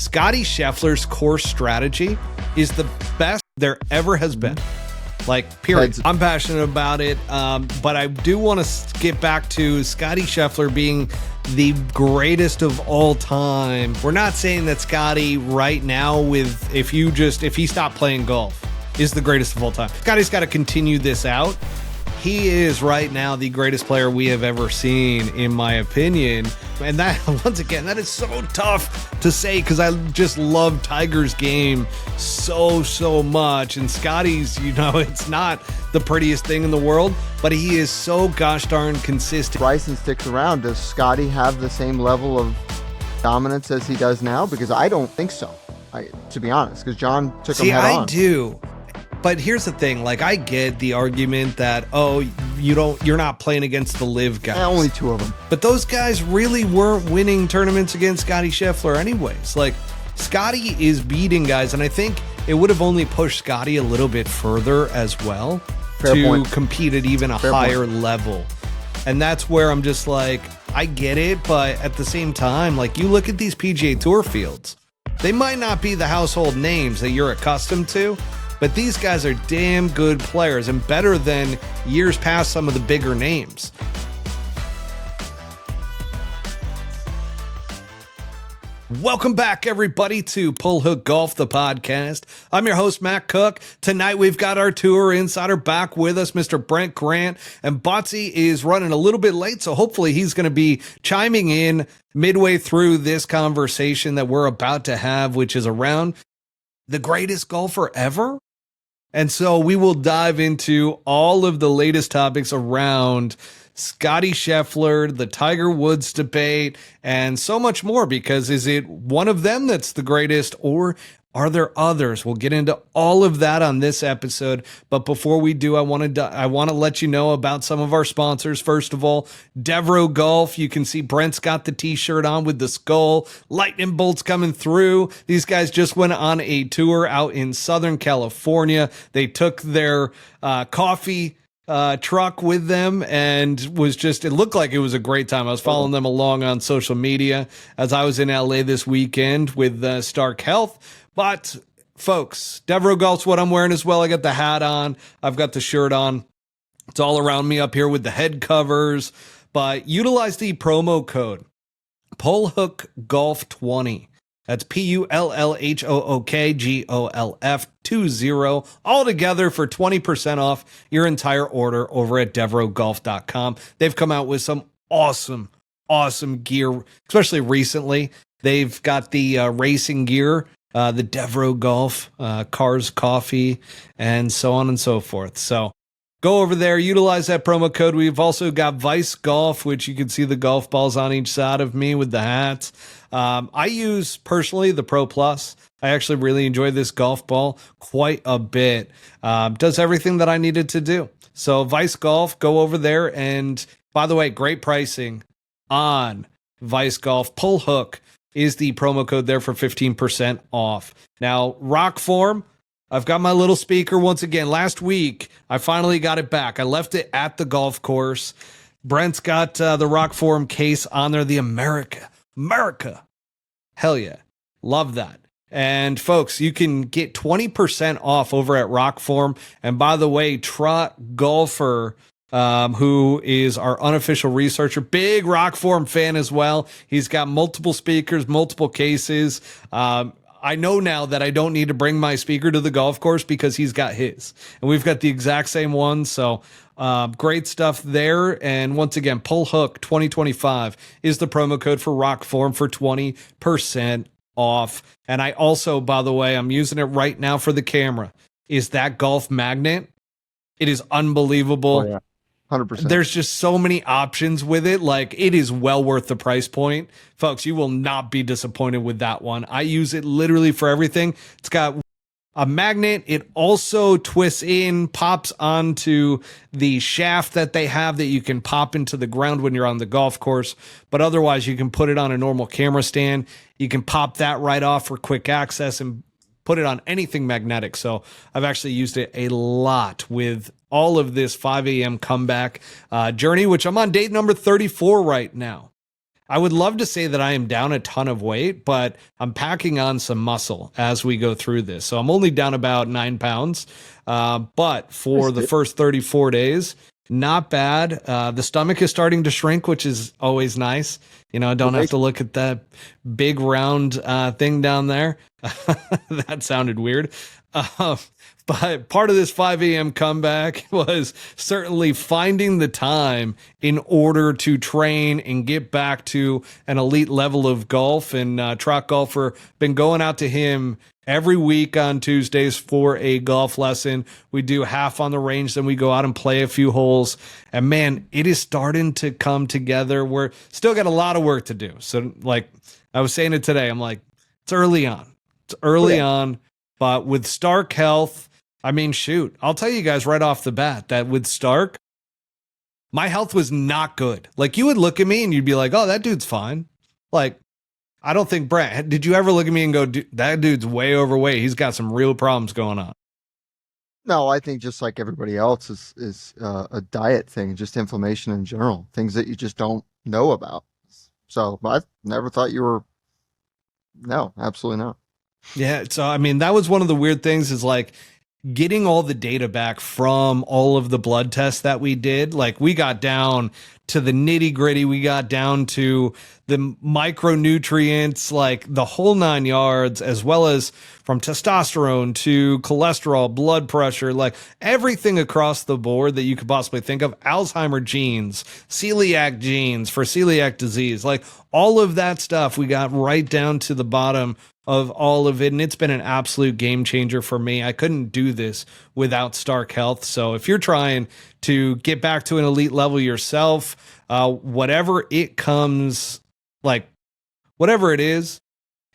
Scottie Scheffler's course strategy is the best there ever has been. Like, period. I'm passionate about it, but I do want to get back to Scottie Scheffler being the greatest of all time. We're not saying that Scottie right now, if he stopped playing golf, is the greatest of all time. Scottie's got to continue this out. He is right now the greatest player we have ever seen, in my opinion. And that, once again, that is so tough to say because I just love Tiger's game so much. And Scottie's, it's not the prettiest thing in the world, but he is so gosh darn consistent. Bryson sticks around. Does Scottie have the same level of dominance as he does now? Because I don't think so, to be honest, because John took him head on. I do. But here's the thing, like, I get the argument that, you're not playing against the LIV guys. Only two of them. But those guys really weren't winning tournaments against Scottie Scheffler anyways. Like, Scottie is beating guys, and I think it would have only pushed Scottie a little bit further as well. Fair to point. Compete at even a higher level. And that's where I'm just like, I get it, but at the same time, like, you look at these PGA Tour fields, they might not be the household names that you're accustomed to, but these guys are damn good players and better than years past some of the bigger names. Welcome back, everybody, to Pull Hook Golf, the podcast. I'm your host, Matt Cook. Tonight, we've got our tour insider back with us, Mr. Brent Grant. And Botsy is running a little bit late, so hopefully he's going to be chiming in midway through this conversation that we're about to have, which is around the greatest golfer ever. And so we will dive into all of the latest topics around Scottie Scheffler, the Tiger Woods debate, and so much more, because is it one of them that's the greatest, or are there others? We'll get into all of that on this episode. But before we do, I want to let you know about some of our sponsors. First of all, Devereux Golf. You can see Brent's got the t-shirt on with the skull. Lightning bolts coming through. These guys just went on a tour out in Southern California. They took their coffee truck with them and it looked like it was a great time. I was following them along on social media as I was in LA this weekend with Stark Health. But folks, Devereux Golf's what I'm wearing as well. I got the hat on. I've got the shirt on. It's all around me up here with the head covers. But utilize the promo code PullHookGolf20. That's PullHookGolf20, all together for 20% off your entire order over at DevereuxGolf.com. They've come out with some awesome gear, especially recently. They've got the racing gear, the Devereux Golf, Cars Coffee, and so on and so forth. So go over there, utilize that promo code. We've also got Vice Golf, which you can see the golf balls on each side of me with the hats. I use, personally, the Pro Plus. I actually really enjoy this golf ball quite a bit. Does everything that I needed to do. So Vice Golf, go over there. And by the way, great pricing on Vice Golf. Pull Hook is the promo code there for 15% off. Now, Rokform, I've got my little speaker once again. Last week, I finally got it back. I left it at the golf course. Brent's got the Rokform case on there, the America. Hell yeah. Love that. And folks, you can get 20% off over at Rokform. And by the way, Trot Golfer, who is our unofficial researcher, big Rokform fan as well. He's got multiple speakers, multiple cases. I know now that I don't need to bring my speaker to the golf course because he's got his. And we've got the exact same one. So great stuff there. And once again, Pull Hook 2025 is the promo code for Rokform for 20% off. And I also, by the way, I'm using it right now for the camera, is that golf magnet. It is unbelievable. Oh, yeah. 100%. There's just so many options with it. Like, it is well worth the price point. Folks, you will not be disappointed with that one. I use it literally for everything. It's got a magnet. It also twists in, pops onto the shaft that they have that you can pop into the ground when you're on the golf course. But otherwise, you can put it on a normal camera stand. You can pop that right off for quick access and put it on anything magnetic. So I've actually used it a lot with all of this 5 a.m. comeback journey, which I'm on date number 34 right now. I would love to say that I am down a ton of weight, but I'm packing on some muscle as we go through this. So I'm only down about 9 pounds. But for the first 34 days, not bad. The stomach is starting to shrink, which is always nice. I don't have to look at that big round thing down there. That sounded weird. But part of this 5 a.m. comeback was certainly finding the time in order to train and get back to an elite level of golf. And Trot Golfer, been going out to him every week on Tuesdays for a golf lesson. We do half on the range, then we go out and play a few holes. And man, it is starting to come together. We're still got a lot of work to do. So like I was saying it today, I'm like, it's early on. It's early on. But with Stark Health, I mean, shoot, I'll tell you guys right off the bat that with Stark, my health was not good. Like, you would look at me and you'd be like, oh, that dude's fine. Like, I don't think, Brent, did you ever look at me and go, that dude's way overweight? He's got some real problems going on. No, I think just like everybody else is a diet thing, just inflammation in general, things that you just don't know about. So I never thought you were. No, absolutely not. Yeah. So, I mean, that was one of the weird things is like getting all the data back from all of the blood tests that we did. Like, we got down to the nitty gritty. We got down to the micronutrients, like the whole 9 yards, as well as from testosterone to cholesterol, blood pressure, like everything across the board that you could possibly think of. Alzheimer's genes, celiac genes for celiac disease, like all of that stuff. We got right down to the bottom of all of it. And it's been an absolute game changer for me. I couldn't do this without Stark Health. So if you're trying to get back to an elite level yourself, whatever it comes, like whatever it is,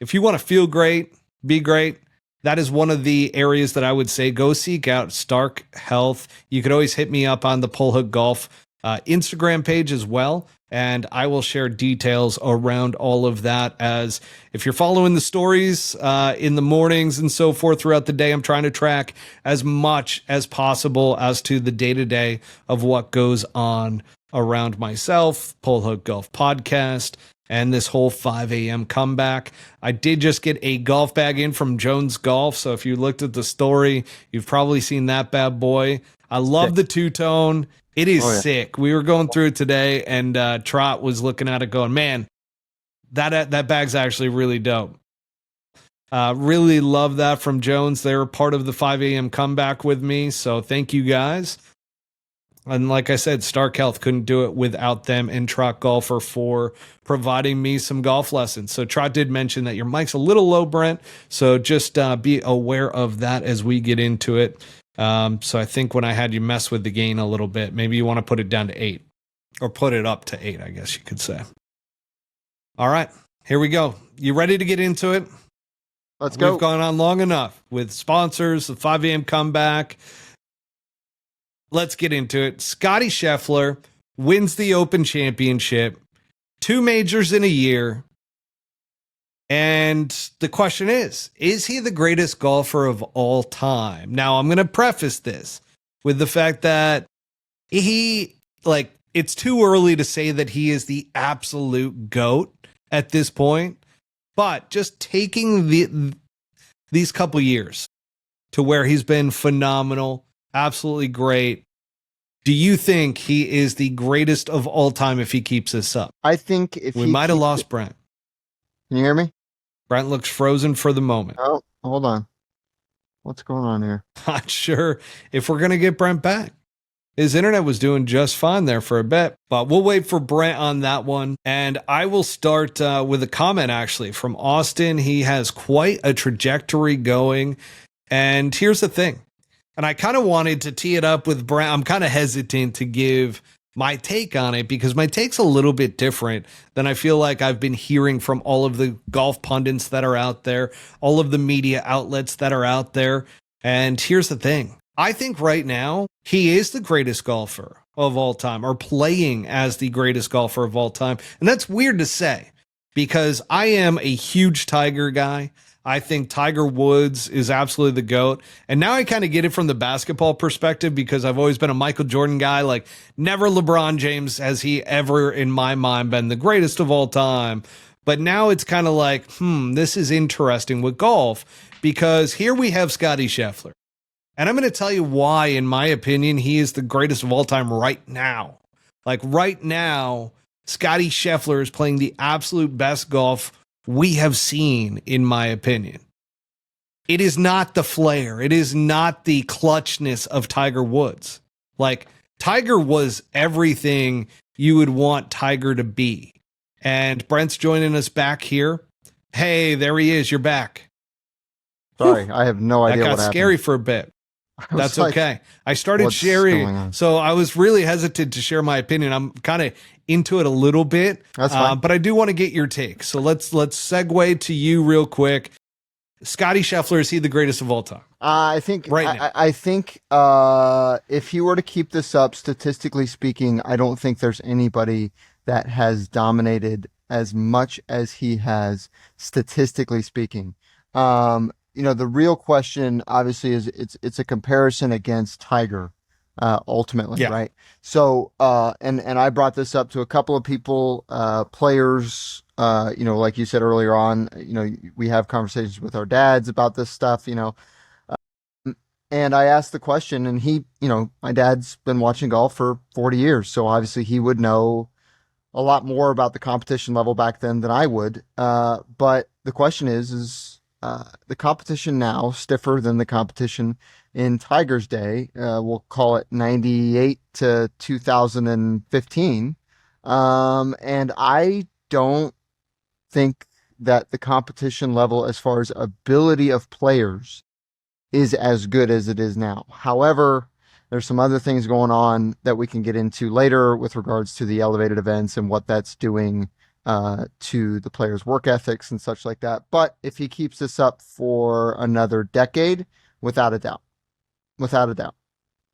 if you want to feel great, be great, that is one of the areas that I would say go seek out Stark Health. You could always hit me up on the Pull Hook Golf Instagram page as well, and I will share details around all of that. As if you're following the stories in the mornings and so forth throughout the day, I'm trying to track as much as possible as to the day-to-day of what goes on around myself, Pull Hook Golf Podcast, and this whole 5 a.m. comeback. I did just get a golf bag in from Jones Golf, so if you looked at the story, you've probably seen that bad boy. I love the two-tone. It is sick. We were going through it today, and Trot was looking at it going, man, that bag's actually really dope. Really love that from Jones. They were part of the 5 a.m. comeback with me, so thank you guys. And like I said, Stark Health couldn't do it without them, and Trot Golfer for providing me some golf lessons. So Trot did mention that your mic's a little low, Brent, so just be aware of that as we get into it. So I think when I had you mess with the gain a little bit, maybe you want to put it down to 8 or put it up to 8, I guess you could say. All right, here we go. You ready to get into it? Let's go. We've gone on long enough with sponsors, the 5 a.m. comeback. Let's get into it. Scottie Scheffler wins the Open Championship, 2 majors in a year. And the question is he the greatest golfer of all time? Now, I'm going to preface this with the fact that it's too early to say that he is the absolute GOAT at this point, but just taking these couple years to where he's been phenomenal, absolutely great. Do you think he is the greatest of all time if he keeps this up? I think if we might have lost Brent. Can you hear me? Brent looks frozen for the moment. Oh, hold on. What's going on here? Not sure if we're going to get Brent back. His internet was doing just fine there for a bit, but we'll wait for Brent on that one. And I will start with a comment actually from Austin. He has quite a trajectory going. And here's the thing. And I kind of wanted to tee it up with Brent. I'm kind of hesitant to give my take on it because my take's a little bit different than I feel like I've been hearing from all of the golf pundits that are out there, all of the media outlets that are out there. And here's the thing. I think right now he is the greatest golfer of all time, or playing as the greatest golfer of all time. And that's weird to say because I am a huge Tiger guy. I think Tiger Woods is absolutely the GOAT. And now I kind of get it from the basketball perspective because I've always been a Michael Jordan guy. Like, never LeBron James has he ever, in my mind, been the greatest of all time. But now it's kind of like, this is interesting with golf because here we have Scottie Scheffler. And I'm going to tell you why, in my opinion, he is the greatest of all time right now. Like right now, Scottie Scheffler is playing the absolute best golf we have seen, in my opinion. It is not the flair. It is not the clutchness of Tiger Woods. Like, Tiger was everything you would want Tiger to be. And Brent's joining us back here. Hey, there he is. You're back. Sorry, I have no idea what happened. That got scary for a bit. That's like, okay. I started sharing, so I was really hesitant to share my opinion. I'm kind of into it a little bit, that's fine. But I do want to get your take. So let's segue to you real quick. Scottie Scheffler, is he the greatest of all time? I think right now. I think if he were to keep this up, statistically speaking, I don't think there's anybody that has dominated as much as he has, statistically speaking. The real question, obviously, is it's a comparison against Tiger, ultimately, right? So, and I brought this up to a couple of people, players, like you said earlier on, we have conversations with our dads about this stuff, and I asked the question, and he, my dad's been watching golf for 40 years, so obviously he would know a lot more about the competition level back then than I would. But the question is the competition now stiffer than the competition in Tiger's day? We'll call it 98 to 2015. And I don't think that the competition level as far as ability of players is as good as it is now. However, there's some other things going on that we can get into later with regards to the elevated events and what that's doing to the players' work ethics and such like that. But if he keeps this up for another decade, without a doubt.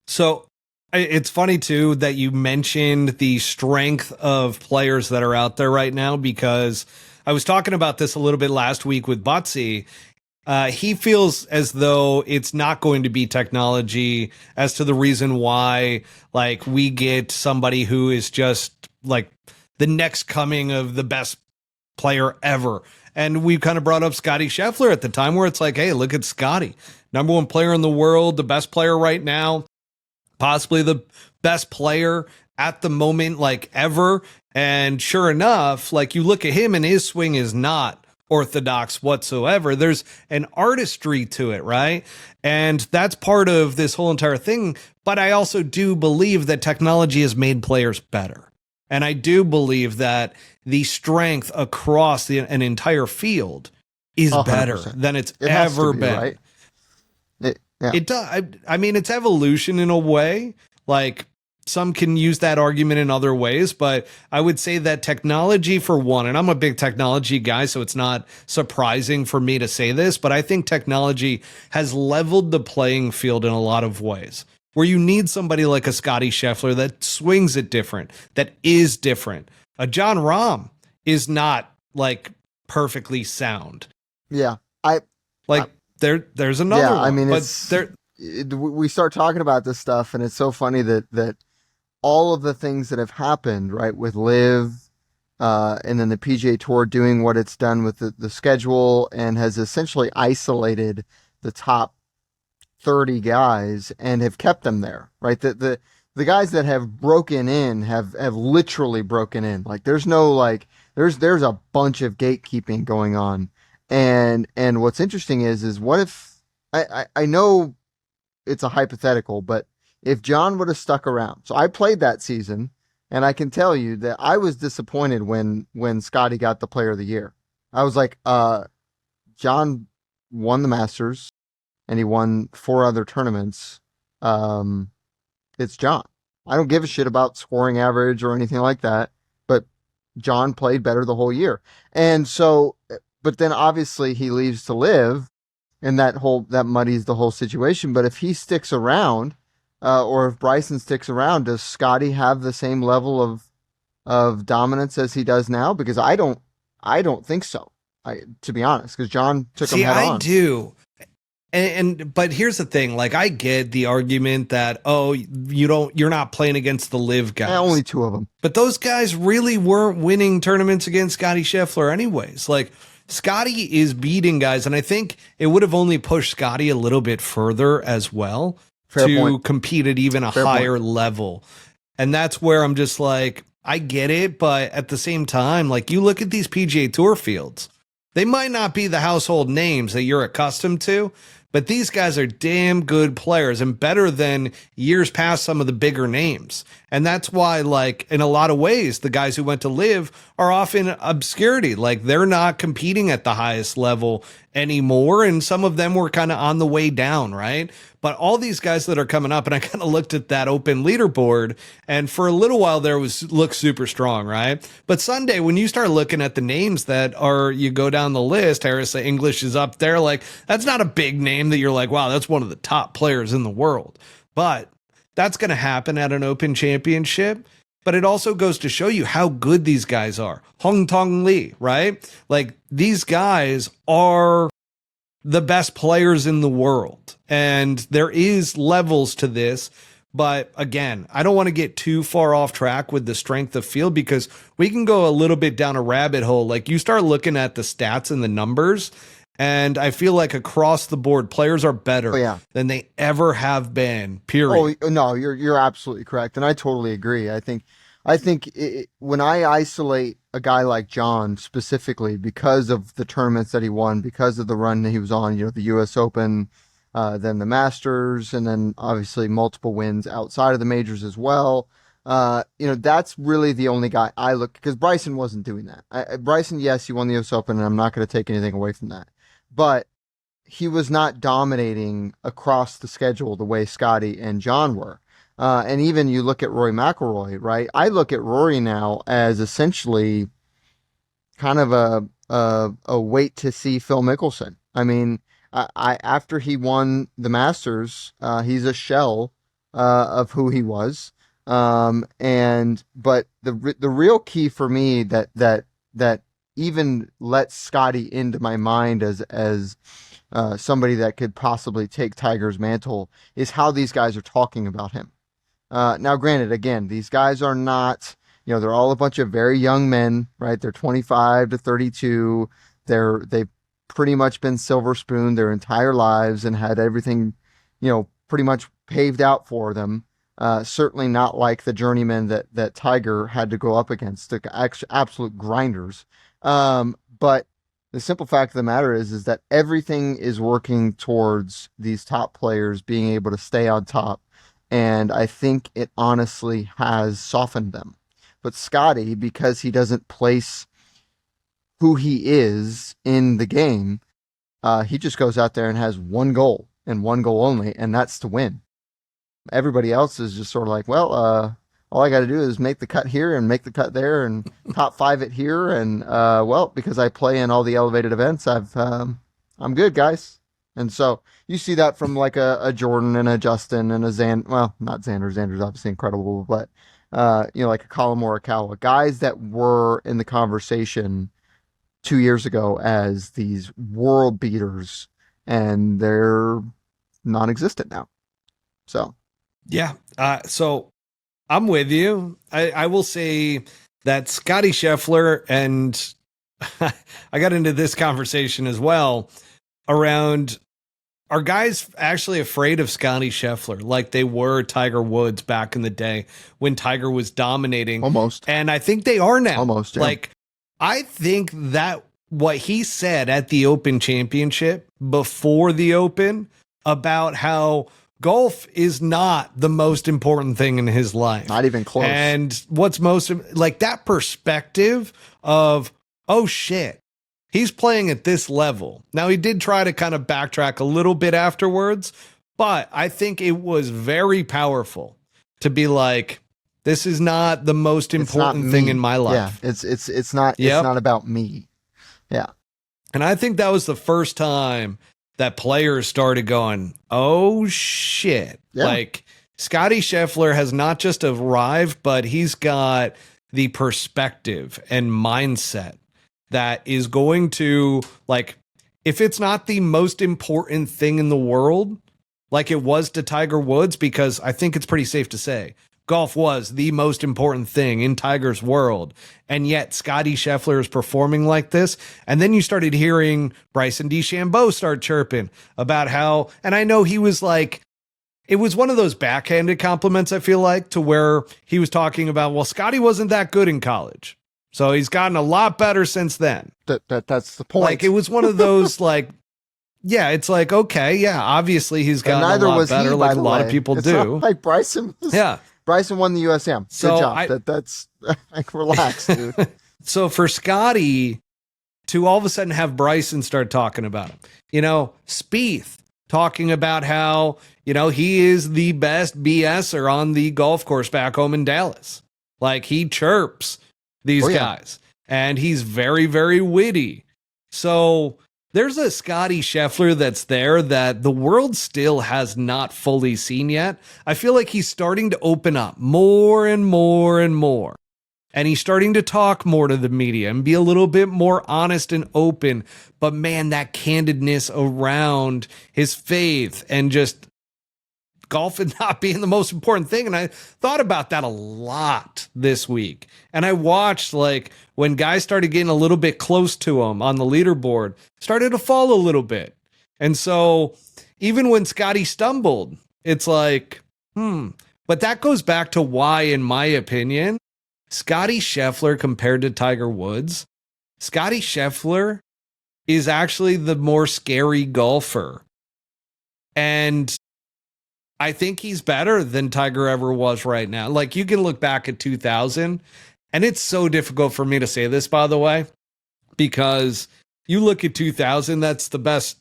So it's funny too that you mentioned the strength of players that are out there right now, because I was talking about this a little bit last week with Butsy. He feels as though it's not going to be technology as to the reason why, like, we get somebody who is just like the next coming of the best player ever. And we kind of brought up Scottie Scheffler at the time, where it's like, hey, look at Scottie, number one player in the world, the best player right now, possibly the best player at the moment, like, ever. And sure enough, like, you look at him and his swing is not orthodox whatsoever. There's an artistry to it, right? And that's part of this whole entire thing. But I also do believe that technology has made players better. And I do believe that the strength across an entire field is 100%. Better than it's ever been. Right? It does. I mean, it's evolution in a way. Like, some can use that argument in other ways, but I would say that technology, for one, and I'm a big technology guy, so it's not surprising for me to say this, but I think technology has leveled the playing field in a lot of ways, where you need somebody like a Scottie Scheffler that swings it different, that is different. A John Rahm is not, like, perfectly sound. Yeah. There's another one. I mean, but we start talking about this stuff, and it's so funny that all of the things that have happened, right, with LIV, and then the PGA Tour doing what it's done with the schedule and has essentially isolated the top 30 guys and have kept them there, right? The guys that have broken in have literally broken in. Like, there's no, like, there's a bunch of gatekeeping going on. And what's interesting is what if, I know it's a hypothetical, but if John would have stuck around. So I played that season, and I can tell you that I was disappointed when Scottie got the Player of the Year. I was like, John won the Masters, and he won 4 other tournaments. It's John. I don't give a shit about scoring average or anything like that, but John played better the whole year. And so, but then obviously he leaves to LIV, and that muddies the whole situation. But if he sticks around, or if Bryson sticks around, does Scottie have the same level of dominance as he does now? Because I don't think so. to be honest, because John took him See, head on. I do. But here's the thing, like I get the argument that, oh, you're not playing against the LIV guys. Only 2 of them. But those guys really weren't winning tournaments against Scottie Scheffler anyways. Like Scottie is beating guys, and I think it would have only pushed Scottie a little bit further as well to compete at even a higher level. And that's where I'm just like, I get it, but at the same time, like you look at these PGA Tour fields, they might not be the household names that you're accustomed to, but these guys are damn good players and better than years past some of the bigger names. And that's why, like, in a lot of ways, the guys who went to LIV are off in obscurity. Like, they're not competing at the highest level anymore. And some of them were kind of on the way down, right? But all these guys that are coming up, and I kind of looked at that open leaderboard, and for a little while there looked super strong, right? But Sunday, when you start looking at the names that are, you go down the list, Harris English is up there, like that's not a big name that you're like, wow, that's one of the top players in the world. But that's going to happen at an Open Championship. But it also goes to show you how good these guys are. Hong Tong Lee, right? Like these guys are the best players in the world. And there is levels to this. But again, I don't want to get too far off track with the strength of field because we can go a little bit down a rabbit hole. Like you start looking at the stats and the numbers, and I feel like across the board, players are better than they ever have been, period. Oh, no, you're absolutely correct. And I totally agree. I think when I isolate a guy like John specifically because of the tournaments that he won, because of the run that he was on, the U.S. Open, then the Masters, and then obviously multiple wins outside of the majors as well. That's really the only guy I look, because Bryson wasn't doing that. Bryson, yes, he won the U.S. Open, and I'm not going to take anything away from that. But he was not dominating across the schedule the way Scottie and John were. And even you look at Rory McIlroy, right? I look at Rory now as essentially kind of a wait to see Phil Mickelson. I mean, after he won the Masters, he's a shell of who he was. But the real key for me that even lets Scottie into my mind as somebody that could possibly take Tiger's mantle is how these guys are talking about him. Now, granted, again, these guys are not, they're all a bunch of very young men, right? They're 25 to 32. They've pretty much been silver spoon their entire lives and had everything, pretty much paved out for them. Certainly not like the journeymen that Tiger had to go up against, the absolute grinders. But the simple fact of the matter is that everything is working towards these top players being able to stay on top. And I think it honestly has softened them. But Scottie, because he doesn't place who he is in the game, he just goes out there and has one goal and one goal only, and that's to win. Everybody else is just sort of like, well, all I got to do is make the cut here and make the cut there and top 5 it here. And, because I play in all the elevated events, I'm good, guys. And so you see that from like a Jordan and a Justin and a not Xander. Xander's obviously incredible, but, like a Colin Morikawa, guys that were in the conversation 2 years ago as these world beaters, and they're non-existent now. So, yeah. So I'm with you. I will say that Scottie Scheffler, and I got into this conversation as well around, are guys actually afraid of Scottie Scheffler like they were Tiger Woods back in the day when Tiger was dominating? Almost. And I think they are now. Almost, yeah. Like, I think that what he said at the Open Championship before the Open about how golf is not the most important thing in his life. Not even close. And what's most, like that perspective of, oh shit, he's playing at this level. Now, he did try to kind of backtrack a little bit afterwards, but I think it was very powerful to be like, this is not the most important thing in my life. Yeah, it's not about me. Yeah. And I think that was the first time that players started going, oh shit. Yeah. Like Scottie Scheffler has not just arrived, but he's got the perspective and mindset that is going to, like, if it's not the most important thing in the world, like it was to Tiger Woods, because I think it's pretty safe to say golf was the most important thing in Tiger's world. And yet Scottie Scheffler is performing like this. And then you started hearing Bryson DeChambeau start chirping about how, and I know he was like, it was one of those backhanded compliments, I feel like, to where he was talking about, well, Scottie wasn't that good in college, so he's gotten a lot better since then. That's the point. Like, it was one of those, like, yeah, it's like, okay, yeah, obviously he's gotten a lot better, like a lot of people do. Like Bryson won the USM. So good job. That's like, relax, dude. So for Scottie to all of a sudden have Bryson start talking about him, Spieth talking about how, he is the best BSer on the golf course back home in Dallas. Like, he chirps these guys, and he's very, very witty. So there's a Scottie Scheffler that's there that the world still has not fully seen yet. I feel like he's starting to open up more and more and more. And he's starting to talk more to the media and be a little bit more honest and open. But man, that candidness around his faith and just golf and not being the most important thing. And I thought about that a lot this week. And I watched, like, when guys started getting a little bit close to him on the leaderboard, started to fall a little bit. And so even when Scottie stumbled, it's like, But that goes back to why, in my opinion, Scottie Scheffler compared to Tiger Woods, Scottie Scheffler is actually the more scary golfer. And I think he's better than Tiger ever was right now. Like, you can look back at 2000, and it's so difficult for me to say this, by the way, because you look at 2000, that's the best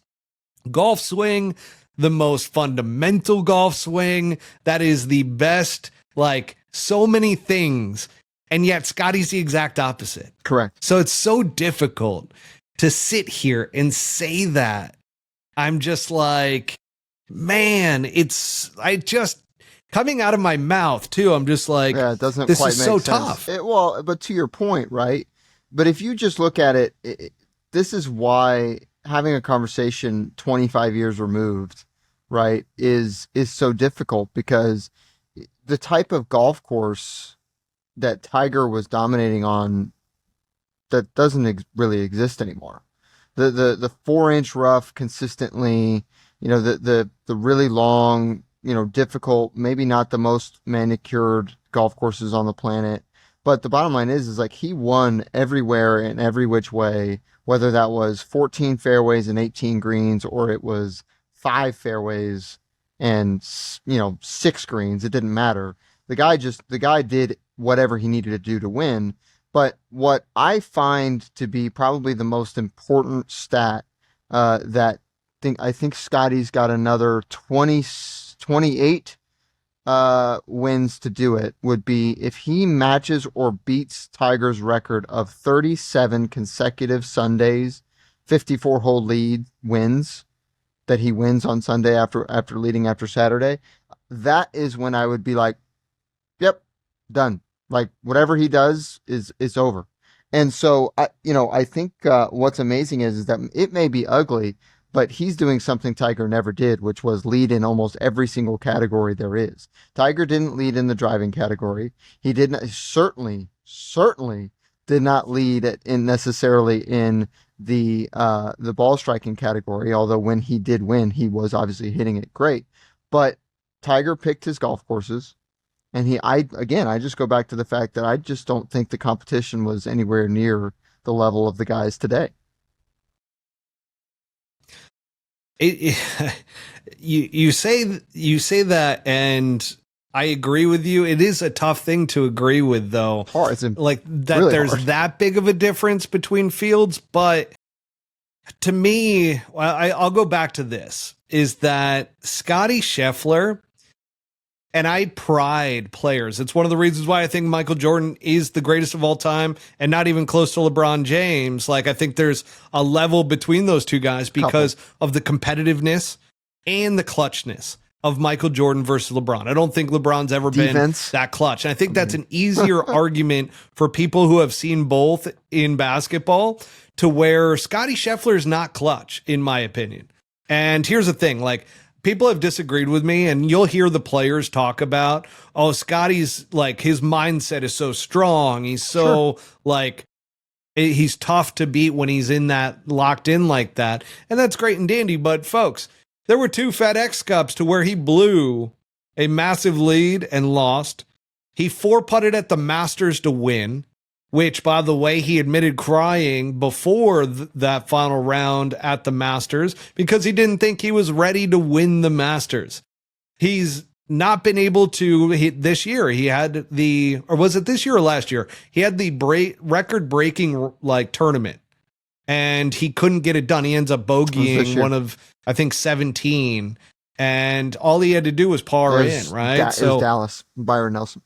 golf swing, the most fundamental golf swing. That is the best, like, so many things. And yet Scottie's the exact opposite. Correct. So it's so difficult to sit here and say that. I'm just like, man, coming out of my mouth too. I'm just like, yeah, it doesn't this quite is make so sense. tough. But to your point, right? But if you just look at it, this is why having a conversation 25 years removed, right, is so difficult, because the type of golf course that Tiger was dominating on, that doesn't really exist anymore. The 4-inch rough consistently, the really long, difficult, maybe not the most manicured golf courses on the planet. But the bottom line is like, he won everywhere in every which way, whether that was 14 fairways and 18 greens, or it was 5 fairways and, 6 greens. It didn't matter. The guy did whatever he needed to do to win. But what I find to be probably the most important stat, I think Scottie's got another 28 wins to do it, would be if he matches or beats Tiger's record of 37 consecutive Sundays, 54-hole lead wins that he wins on Sunday after leading after Saturday. That is when I would be like, yep, done. Like, whatever he does is over. And so I think what's amazing is that it may be ugly, but he's doing something Tiger never did, which was lead in almost every single category there is. Tiger didn't lead in the driving category. He certainly did not lead necessarily in the ball striking category, although when he did win, he was obviously hitting it great. But Tiger picked his golf courses. And I just go back to the fact that I just don't think the competition was anywhere near the level of the guys today. You say that, and I agree with you. It is a tough thing to agree with, though. Hard. It's like that. Really there's hard. that big of a difference between fields, but to me, I'll go back to this: is that Scottie Scheffler. And I pride players. It's one of the reasons why I think Michael Jordan is the greatest of all time and not even close to LeBron James. Like, I think there's a level between those two guys because of the competitiveness and the clutchness. of Michael Jordan versus LeBron. I don't think LeBron's ever Defense. been that clutch. And I think that's an easier argument for people who have seen both in basketball, to where Scottie Scheffler is not clutch, in my opinion. And here's the thing, like, people have disagreed with me, and you'll hear the players talk about, oh, Scottie's like, his mindset is so strong. He's so like, he's tough to beat when he's in that locked in like that. And that's great and dandy. But folks, there were 2 FedEx Cups to where he blew a massive lead and lost. He 4-putted at the Masters to win, which, by the way, he admitted crying before that final round at the Masters because he didn't think he was ready to win the Masters. He's not been able to this year. He had or was it this year or last year? He had the record-breaking like tournament, and he couldn't get it done. He ends up bogeying one of, I think, 17, and all he had to do was par in, right? It was Dallas, Byron Nelson.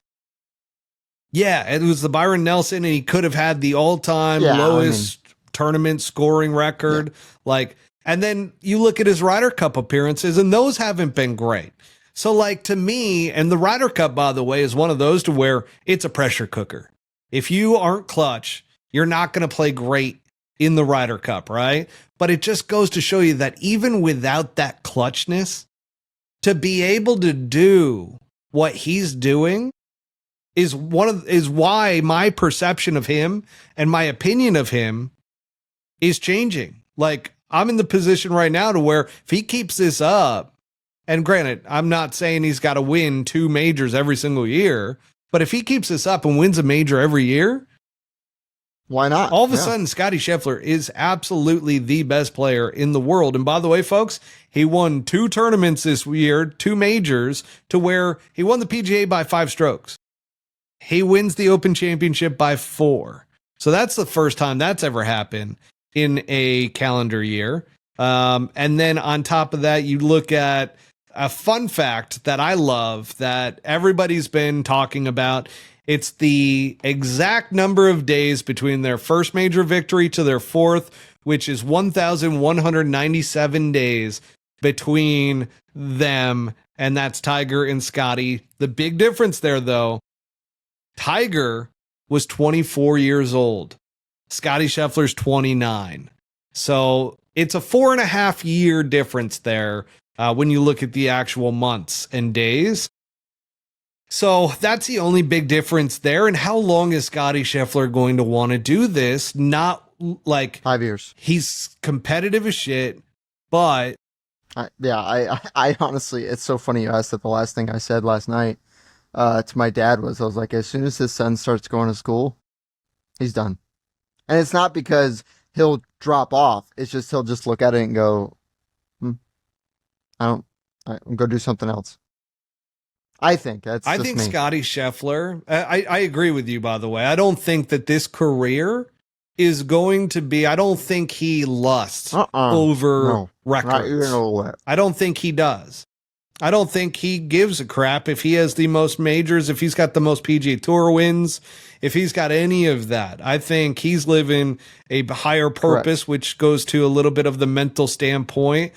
Yeah, it was the Byron Nelson, and he could have had the all-time lowest tournament scoring record. Like, and then you look at his Ryder Cup appearances, and those haven't been great. So, like, to me, and the Ryder Cup, by the way, is one of those to where it's a pressure cooker. If you aren't clutch, you're not going to play great in the Ryder Cup, right? But it just goes to show you that even without that clutchness, to be able to do what he's doing is why my perception of him and my opinion of him is changing. Like, I'm in the position right now to where if he keeps this up, and granted, I'm not saying he's got to win 2 majors every single year, but if he keeps this up and wins a major every year, why not? All of a sudden, Scottie Scheffler is absolutely the best player in the world. And by the way, folks, he won 2 tournaments this year, 2 majors, to where he won the PGA by 5 strokes. He wins the Open Championship by 4. So that's the first time that's ever happened in a calendar year. And then on top of that, you look at a fun fact that I love that everybody's been talking about. It's the exact number of days between their first major victory to their 4th, which is 1,197 days between them. And that's Tiger and Scottie. The big difference there, though, Tiger was 24 years old. Scottie Scheffler's 29. So it's a 4.5 year difference there when you look at the actual months and days. So that's the only big difference there. And how long is Scottie Scheffler going to want to do this? Not like 5 years. He's competitive as shit, but I honestly, it's so funny you asked that. The last thing I said last night to my dad was, I was like, as soon as his son starts going to school, he's done. And it's not because he'll drop off. It's just, he'll just look at it and go, I'm go do something else. I think I think Scottie Scheffler, I agree with you, by the way. I don't think that this career is going to be, I don't think he lusts over records. Not even a little bit. I don't think he does. I don't think he gives a crap if he has the most majors, if he's got the most PGA Tour wins, if he's got any of that. I think he's living a higher purpose, correct, which goes to a little bit of the mental standpoint.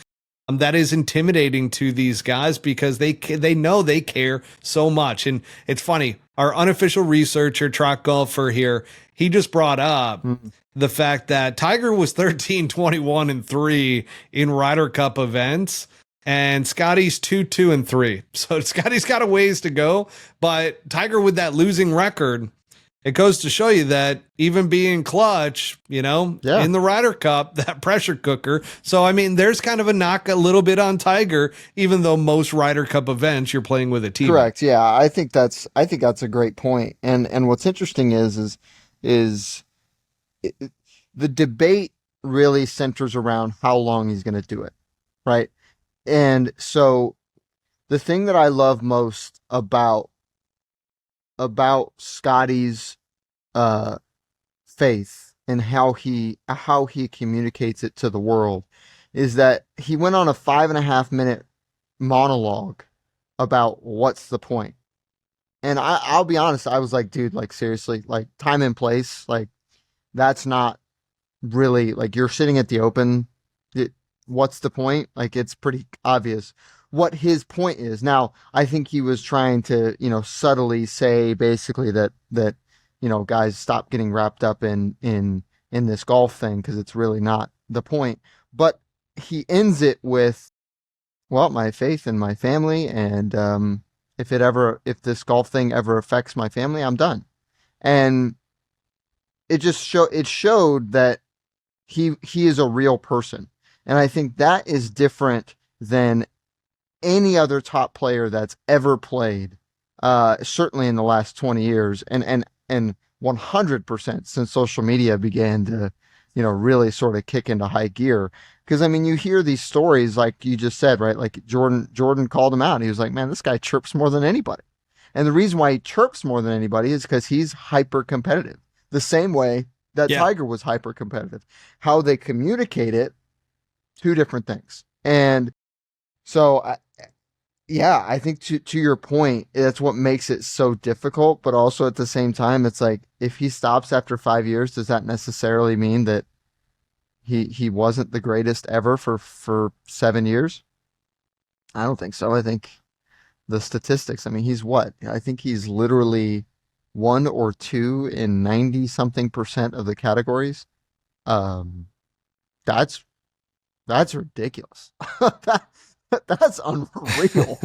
That is intimidating to these guys because they know they care so much. And it's funny, our unofficial researcher, track golfer here, he just brought up the fact that Tiger was 13, 21, and 3 in Ryder Cup events, and Scottie's 2, 2, and 3. So Scottie's got a ways to go, but Tiger with that losing record, it goes to show you that even being clutch, in the Ryder Cup, that pressure cooker. So, I mean, there's kind of a knock a little bit on Tiger, even though most Ryder Cup events you're playing with a team. Correct. Yeah, I think that's a great point. And what's interesting is the debate really centers around how long he's going to do it, right? And so the thing that I love most about Scottie's faith and how he communicates it to the world is that he went on a 5.5 minute monologue about what's the point. And I'll be honest, I was like, dude, like seriously, like time and place, like that's not really, like, you're sitting at the Open. What's the point? Like, it's pretty obvious. what his point is. Now, I think he was trying to, subtly say basically that guys, stop getting wrapped up in this golf thing because it's really not the point. But he ends it with, well, my faith in my family, and if this golf thing ever affects my family, I'm done. And it showed that he is a real person. And I think that is different than any other top player that's ever played, certainly in the last 20 years, and 100% since social media began to, really sort of kick into high gear. Because, I mean, you hear these stories like you just said, right? Like Jordan called him out. He was like, man, this guy chirps more than anybody. And the reason why he chirps more than anybody is because he's hyper competitive. The same way that Tiger was hyper competitive. How they communicate it, two different things. And so, I think to your point, that's what makes it so difficult. But also at the same time, it's like, if he stops after 5 years, does that necessarily mean that he wasn't the greatest ever for 7 years? I don't think so. I think the statistics, I mean, he's what? I think he's literally 1 or 2 in 90 something percent of the categories. That's ridiculous. That's unreal.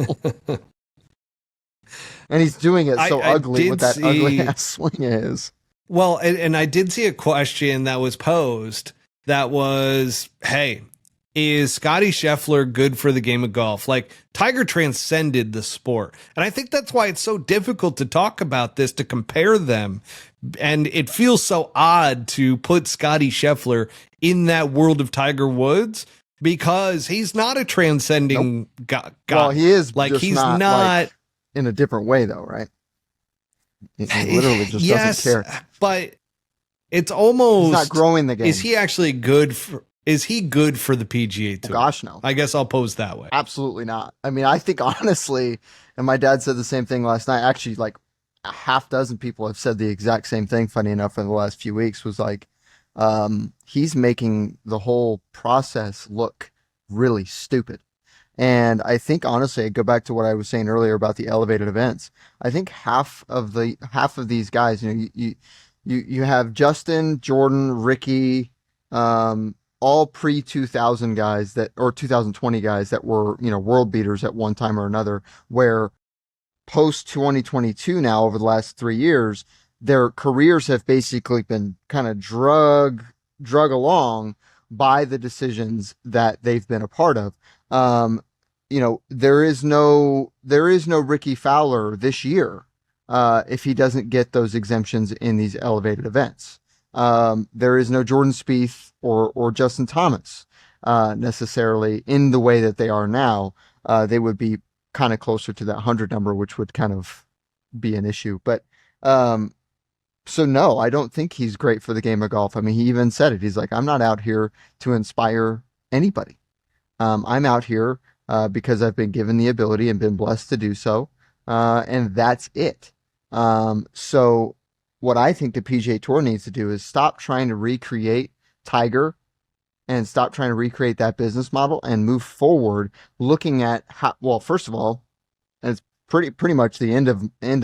And he's doing it so ugly with that ugly ass swing is. Well, and I did see a question that was posed that was, hey, is Scottie Scheffler good for the game of golf? Like, Tiger transcended the sport. And I think that's why it's so difficult to talk about this, to compare them. And it feels so odd to put Scottie Scheffler in that world of Tiger Woods, because he's not a transcending guy. Well, he is, like, he's not like, in a different way, though, right? He literally just doesn't care. But it's almost, he's not growing the game. Is he actually good for? Is he good for the PGA Tour? Gosh, no. I guess I'll pose that way. Absolutely not. I mean, I think honestly, and my dad said the same thing last night. Actually, like a half dozen people have said the exact same thing, funny enough, in the last few weeks, was like, he's making the whole process look really stupid. And I think, honestly, I go back to what I was saying earlier about the elevated events. I think half of these guys, you have Justin, Jordan, Ricky, all pre-2000 guys or 2020 guys that were, world beaters at one time or another, where post 2022 now, over the last 3 years, their careers have basically been kind of drug along by the decisions that they've been a part of. There is no Ricky Fowler this year, if he doesn't get those exemptions in these elevated events. There is no Jordan Spieth or Justin Thomas, necessarily in the way that they are now. They would be kind of closer to that 100 number, which would kind of be an issue. But, so no, I don't think he's great for the game of golf. I mean, he even said it. He's like, I'm not out here to inspire anybody. I'm out here, because I've been given the ability and been blessed to do so. And that's it. So what I think the PGA Tour needs to do is stop trying to recreate Tiger and stop trying to recreate that business model and move forward looking at how, well, first of all, and it's pretty much the end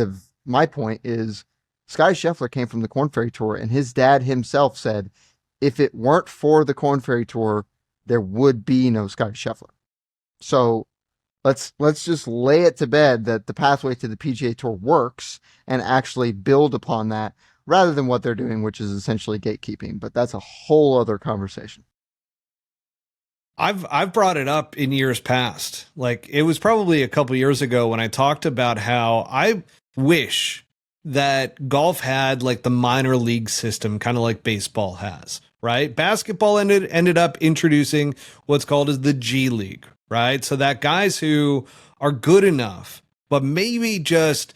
of my point, is Scottie Scheffler came from the Korn Ferry Tour, and his dad himself said, if it weren't for the Korn Ferry Tour, there would be no Scottie Scheffler. So let's just lay it to bed that the pathway to the PGA Tour works and actually build upon that, rather than what they're doing, which is essentially gatekeeping. But that's a whole other conversation. I've brought it up in years past. Like, it was probably a couple years ago when I talked about how I wish that golf had like the minor league system, kind of like baseball has, right? Basketball ended up introducing what's called as the G League, right? So that guys who are good enough, but maybe just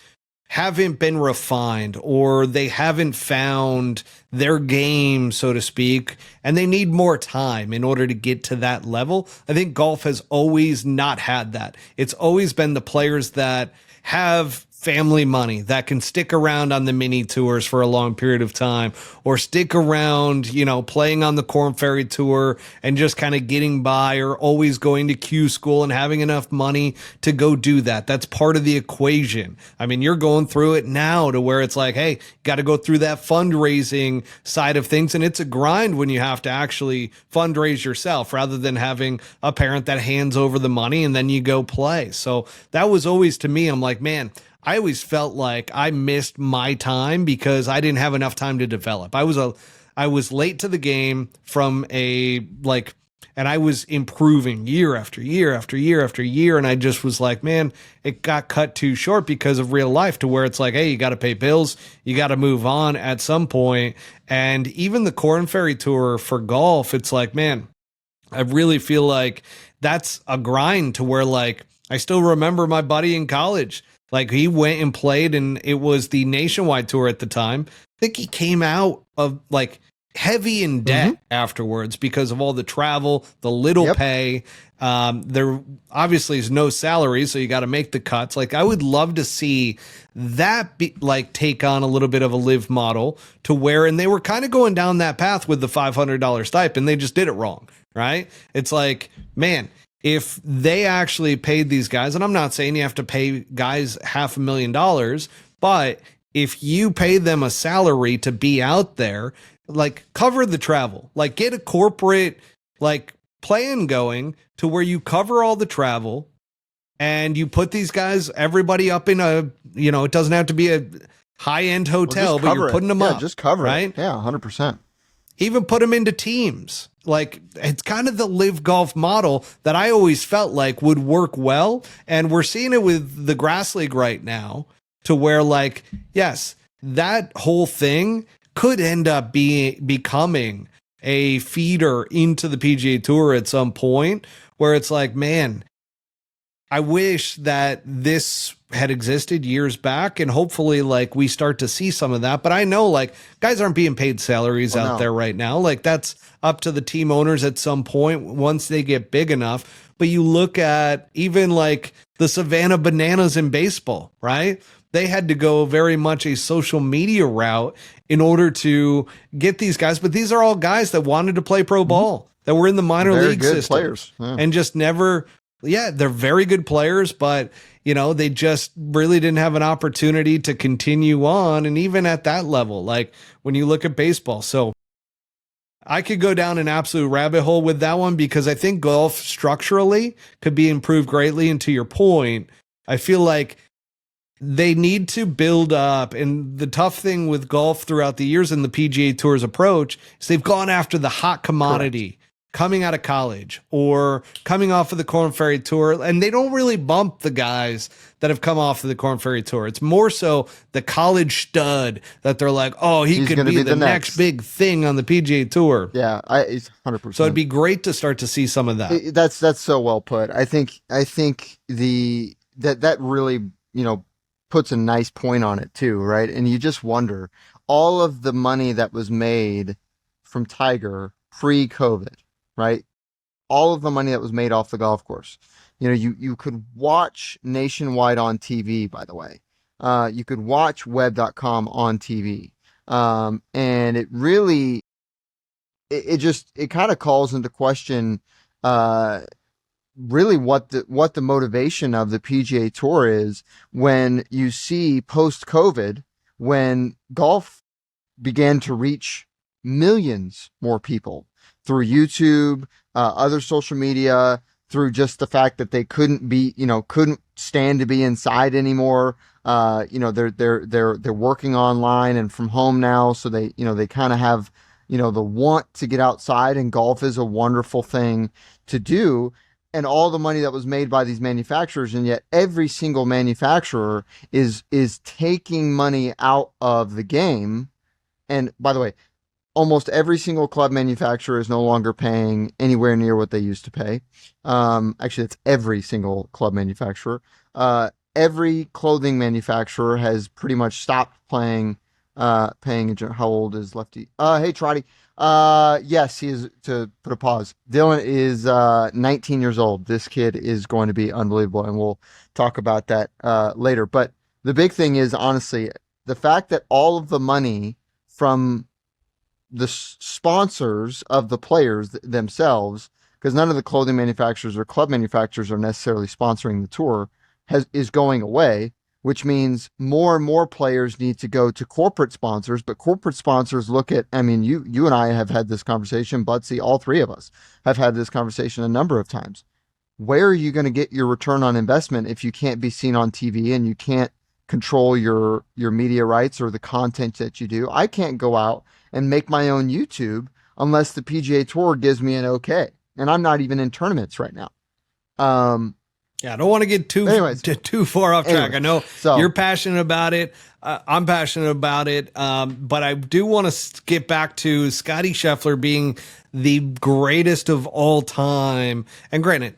haven't been refined, or they haven't found their game, so to speak, and they need more time in order to get to that level. I think golf has always not had that. It's always been the players that have family money that can stick around on the mini tours for a long period of time, or stick around, playing on the Korn Ferry Tour and just kind of getting by, or always going to Q school and having enough money to go do that. That's part of the equation. I mean, you're going through it now to where it's like, hey, got to go through that fundraising side of things. And it's a grind when you have to actually fundraise yourself rather than having a parent that hands over the money and then you go play. So that was always, to me, I'm like, man, I always felt like I missed my time because I didn't have enough time to develop. I was late to the game and I was improving year after year after year after year. And I just was like, man, it got cut too short because of real life, to where it's like, hey, you got to pay bills. You got to move on at some point. And even the Korn Ferry Tour for golf, it's like, man, I really feel like that's a grind, to where, like, I still remember my buddy in college. Like, he went and played, and it was the nationwide tour at the time. I think he came out of like heavy in debt afterwards because of all the travel, the little pay. There obviously is no salary, so you got to make the cuts. Like, I would love to see that take on a little bit of a LIV model, to where, and they were kind of going down that path with the $500 stipend. They just did it wrong, right? It's like, man, if they actually paid these guys, and I'm not saying you have to pay guys $500,000, but if you pay them a salary to be out there, like, cover the travel, like, get a corporate plan going to where you cover all the travel, and you put these guys, everybody up in a, it doesn't have to be a high-end hotel, but you're putting them up. Just cover right? it. Yeah, 100%. Even put them into teams. Like, it's kind of the LIV Golf model that I always felt like would work well. And we're seeing it with the Grass League right now, to where, like, yes, that whole thing could end up becoming a feeder into the PGA Tour at some point, where it's like, man, I wish that this had existed years back, and hopefully, like, we start to see some of that. But I know, like, guys aren't being paid salaries out there right now. Like, that's up to the team owners at some point once they get big enough. But you look at even like the Savannah Bananas in baseball, right? They had to go very much a social media route in order to get these guys. But these are all guys that wanted to play pro ball, that were in the minor league system, players. And just never. Yeah, they're very good players, but, they just really didn't have an opportunity to continue on. And even at that level, like, when you look at baseball. So I could go down an absolute rabbit hole with that one, because I think golf structurally could be improved greatly. And to your point, I feel like they need to build up. And the tough thing with golf throughout the years and the PGA Tour's approach is they've gone after the hot commodity. Correct. Coming out of college or coming off of the Korn Ferry Tour, and they don't really bump the guys that have come off of the Korn Ferry Tour. It's more so the college stud that they're like, oh, he's could be the next big thing on the PGA Tour. Yeah, it's 100%. So it'd be great to start to see some of that. That's so well put. I think that really, puts a nice point on it too, right? And you just wonder, all of the money that was made from Tiger pre-COVID, right? All of the money that was made off the golf course. You could watch Nationwide on TV, by the way. You could watch web.com on TV. And it really, it kind of calls into question, really what the motivation of the PGA Tour is, when you see post-COVID, when golf began to reach millions more people through YouTube, other social media, through just the fact that they couldn't stand to be inside anymore. They're working online and from home now. So they kind of have, the want to get outside, and golf is a wonderful thing to do. And all the money that was made by these manufacturers, and yet every single manufacturer is taking money out of the game. And by the way, almost every single club manufacturer is no longer paying anywhere near what they used to pay. Actually, it's every single club manufacturer. Every clothing manufacturer has pretty much stopped paying. How old is Lefty? Hey, Trotty. Yes, he is. To put a pause, Dylan is 19 years old. This kid is going to be unbelievable, and we'll talk about that later. But The big thing is, honestly, the fact that all of the money from the sponsors of the players themselves, because none of the clothing manufacturers or club manufacturers are necessarily sponsoring the tour, is going away, which means more and more players need to go to corporate sponsors. But corporate sponsors look at, I mean, you and I have had this conversation, Butsy, all three of us have had this conversation a number of times. Where are you going to get your return on investment if you can't be seen on TV and you can't control your media rights or the content that you do? I can't go out and make my own YouTube unless the PGA Tour gives me an okay. And I'm not even in tournaments right now. Yeah, I don't want to get too far off track. I know you're passionate about it. I'm passionate about it. But I do want to get back to Scottie Scheffler being the greatest of all time. And granted,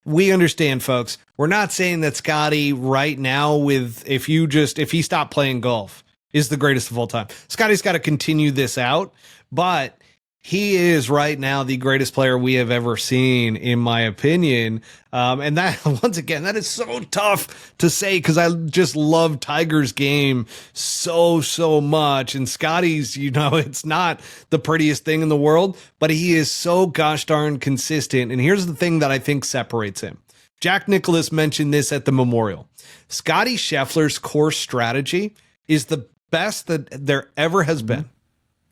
we understand, folks, we're not saying that Scottie right now, if he stopped playing golf, is the greatest of all time. Scottie's got to continue this out, but he is right now the greatest player we have ever seen, in my opinion. And that, once again, that is so tough to say because I just love Tiger's game so much. And Scottie's, it's not the prettiest thing in the world, but he is so gosh darn consistent. And here's the thing that I think separates him. Jack Nicklaus mentioned this at the Memorial. Scottie Scheffler's course strategy is the best that there ever has been.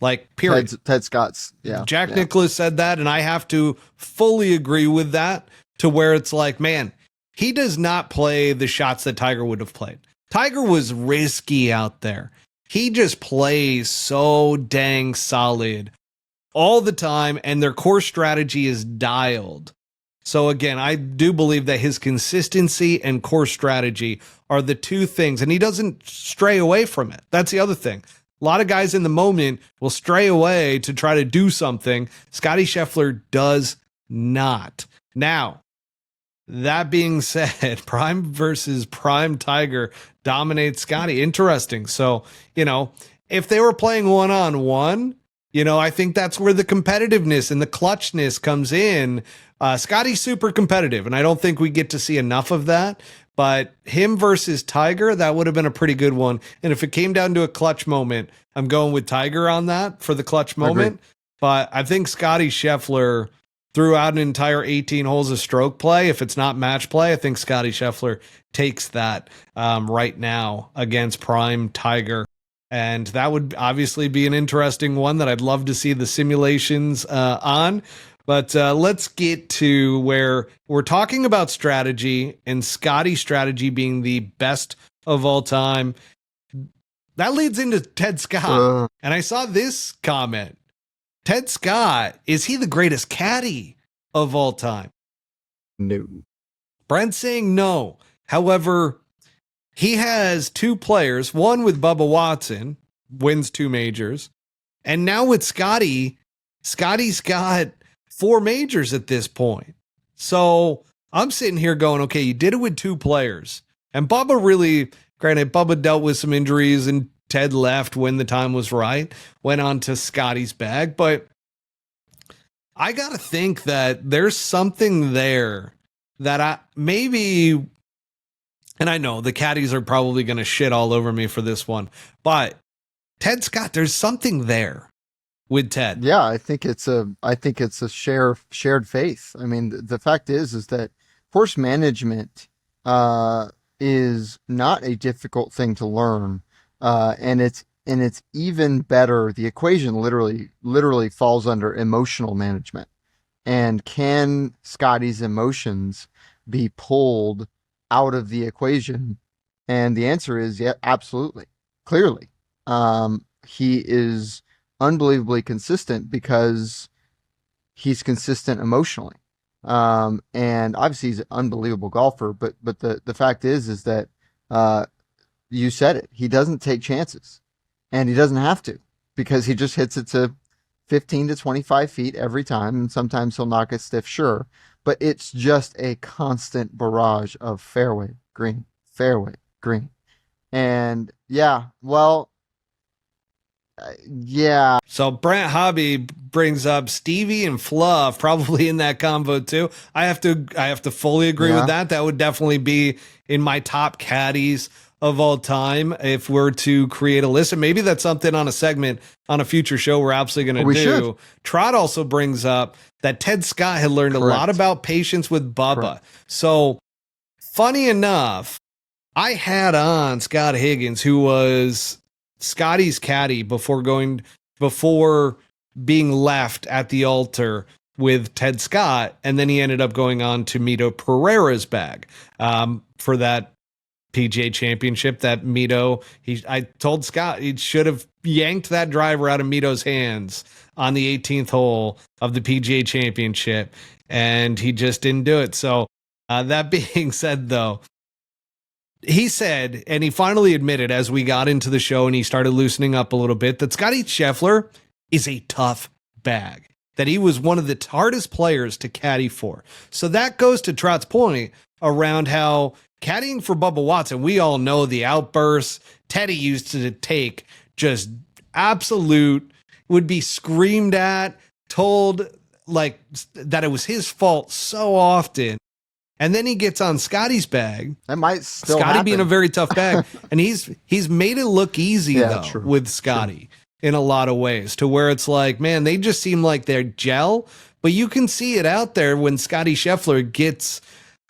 Like, period. Ted Scott's, yeah. Jack Nicklaus said that, and I have to fully agree with that, to where it's like, man, he does not play the shots that Tiger would have played. Tiger was risky out there. He just plays so dang solid all the time, and their course strategy is dialed. So again, I do believe that his consistency and course strategy are the two things, and he doesn't stray away from it. That's the other thing. A lot of guys in the moment will stray away to try to do something. Scottie Scheffler does not. Now, that being said, prime versus prime Tiger dominates Scottie. Interesting. So, if they were playing one-on-one, I think that's where the competitiveness and the clutchness comes in. Scottie's super competitive, and I don't think we get to see enough of that. But him versus Tiger, that would have been a pretty good one. And if it came down to a clutch moment, I'm going with Tiger on that for the clutch moment. But I think Scottie Scheffler threw out an entire 18 holes of stroke play. If it's not match play, I think Scottie Scheffler takes that right now against prime Tiger. And that would obviously be an interesting one that I'd love to see the simulations on. But let's get to where we're talking about strategy and Scottie's strategy being the best of all time. That leads into Ted Scott. And I saw this comment. Ted Scott, is he the greatest caddy of all time? No. Brent's saying no. However, he has two players, one with Bubba Watson, wins 2 majors. And now with Scottie, Scottie's got 4 majors at this point. So I'm sitting here going, okay, you did it with 2 players. And Bubba really, granted, Bubba dealt with some injuries and Ted left when the time was right, went on to Scottie's bag. But I got to think that there's something there that maybe, and I know the caddies are probably going to shit all over me for this one, but Ted Scott, there's something there with Ted. Yeah, I think it's a shared faith. I mean, the fact is that course management is not a difficult thing to learn, and it's even better. The equation literally falls under emotional management. And can Scottie's emotions be pulled out of the equation? And the answer is yeah, absolutely, clearly. He is unbelievably consistent because he's consistent emotionally. And obviously he's an unbelievable golfer, but the fact is that, you said it, he doesn't take chances, and he doesn't have to, because he just hits it to 15 to 25 feet every time. And sometimes he'll knock it stiff, sure, but it's just a constant barrage of fairway, green. And yeah, well, yeah. So Brent Hobby brings up Stevie and Fluff probably in that combo too. I have to fully agree with that. That would definitely be in my top caddies of all time if we're to create a list. And maybe that's something on a segment on a future show we're absolutely going to do. should. Trot also brings up that Ted Scott had learned a lot about patience with Bubba. Correct. So funny enough, I had on Scott Higgins, who was Scottie's caddy before being left at the altar with Ted Scott, and then he ended up going on to Mito Pereira's bag for that PGA Championship. That Mito, I told Scott he should have yanked that driver out of Mito's hands on the 18th hole of the PGA Championship, and he just didn't do it. So that being said, though, he said, and he finally admitted as we got into the show and he started loosening up a little bit, that Scottie Scheffler is a tough bag, that he was one of the hardest players to caddy for. So that goes to Trot's point around how caddying for Bubba Watson, we all know the outbursts Teddy used to take, just absolute, would be screamed at, told like that it was his fault so often. And then he gets on Scottie's bag. That might still Scottie happen. being a very tough bag. And he's made it look easy though true. with Scottie in a lot of ways, to where it's like, man, they just seem like they're gel, but you can see it out there when Scottie Scheffler gets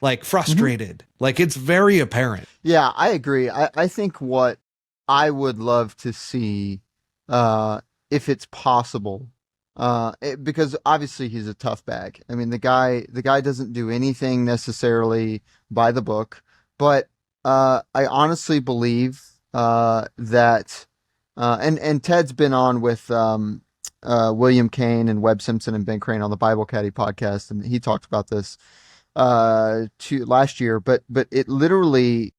like frustrated. Like it's very apparent. Yeah, I agree. I think what I would love to see, if it's possible, because obviously he's a tough bag. I mean, the guy doesn't do anything necessarily by the book, but I honestly believe that, and Ted's been on with William Kane and Webb Simpson and Ben Crane on the Bible Caddy podcast, and he talked about this last year, but it literally,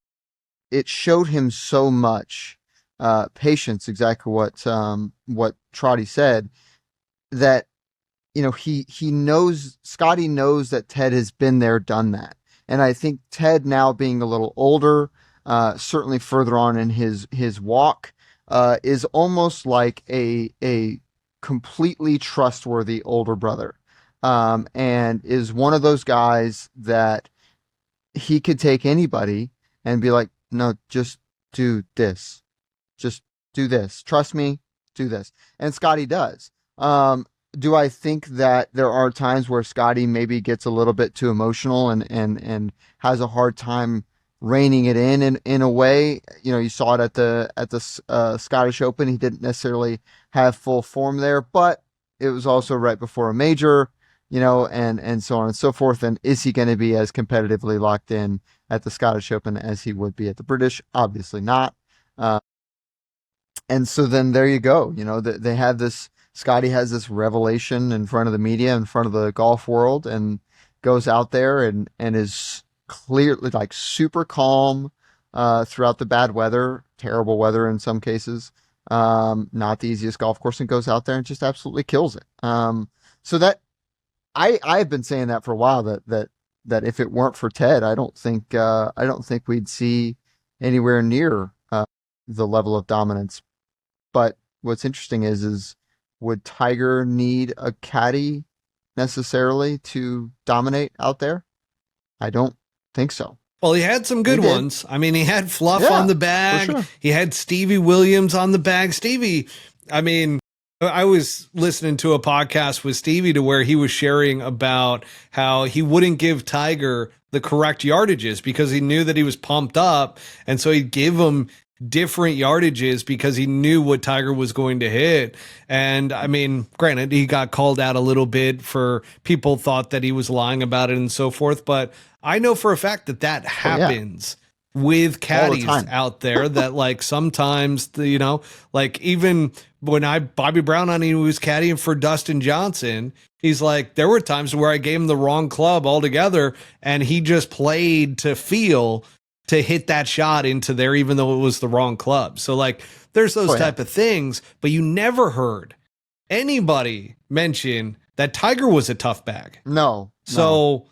it showed him so much patience, exactly what Trotty said, that he knows, Scottie knows that Ted has been there, done that. And I think Ted, now being a little older, certainly further on in his walk, is almost like a completely trustworthy older brother. And is one of those guys that he could take anybody and be like, no, just do this. Just do this. Trust me, do this. And Scottie does. Do I think that there are times where Scottie maybe gets a little bit too emotional and has a hard time reining it in a way? You saw it at the Scottish Open. He didn't necessarily have full form there, but it was also right before a major, and so on and so forth. And is he going to be as competitively locked in at the Scottish Open as he would be at the British? Obviously not. And so then there you go. They have this, Scottie has this revelation in front of the media, in front of the golf world, and goes out there and is clearly like super calm throughout the bad weather, terrible weather in some cases, not the easiest golf course, and goes out there and just absolutely kills it. So that I've been saying that for a while, that if it weren't for Ted, I don't think we'd see anywhere near the level of dominance. But what's interesting is would Tiger need a caddy necessarily to dominate out there? I don't think so. Well, he had some good ones. I mean, he had Fluff on the bag. For sure. He had Stevie Williams on the bag. Stevie, I mean, I was listening to a podcast with Stevie to where he was sharing about how he wouldn't give Tiger the correct yardages because he knew that he was pumped up. And so he'd give him different yardages because he knew what Tiger was going to hit. And I mean, granted, he got called out a little bit for people thought that he was lying about it and so forth. But I know for a fact that happens with caddies out there, that like sometimes, like even when Bobby Brown on, he was caddying for Dustin Johnson. He's like, there were times where I gave him the wrong club altogether and he just played to feel to hit that shot into there, even though it was the wrong club. So like there's those type of things, but you never heard anybody mention that Tiger was a tough bag. No. So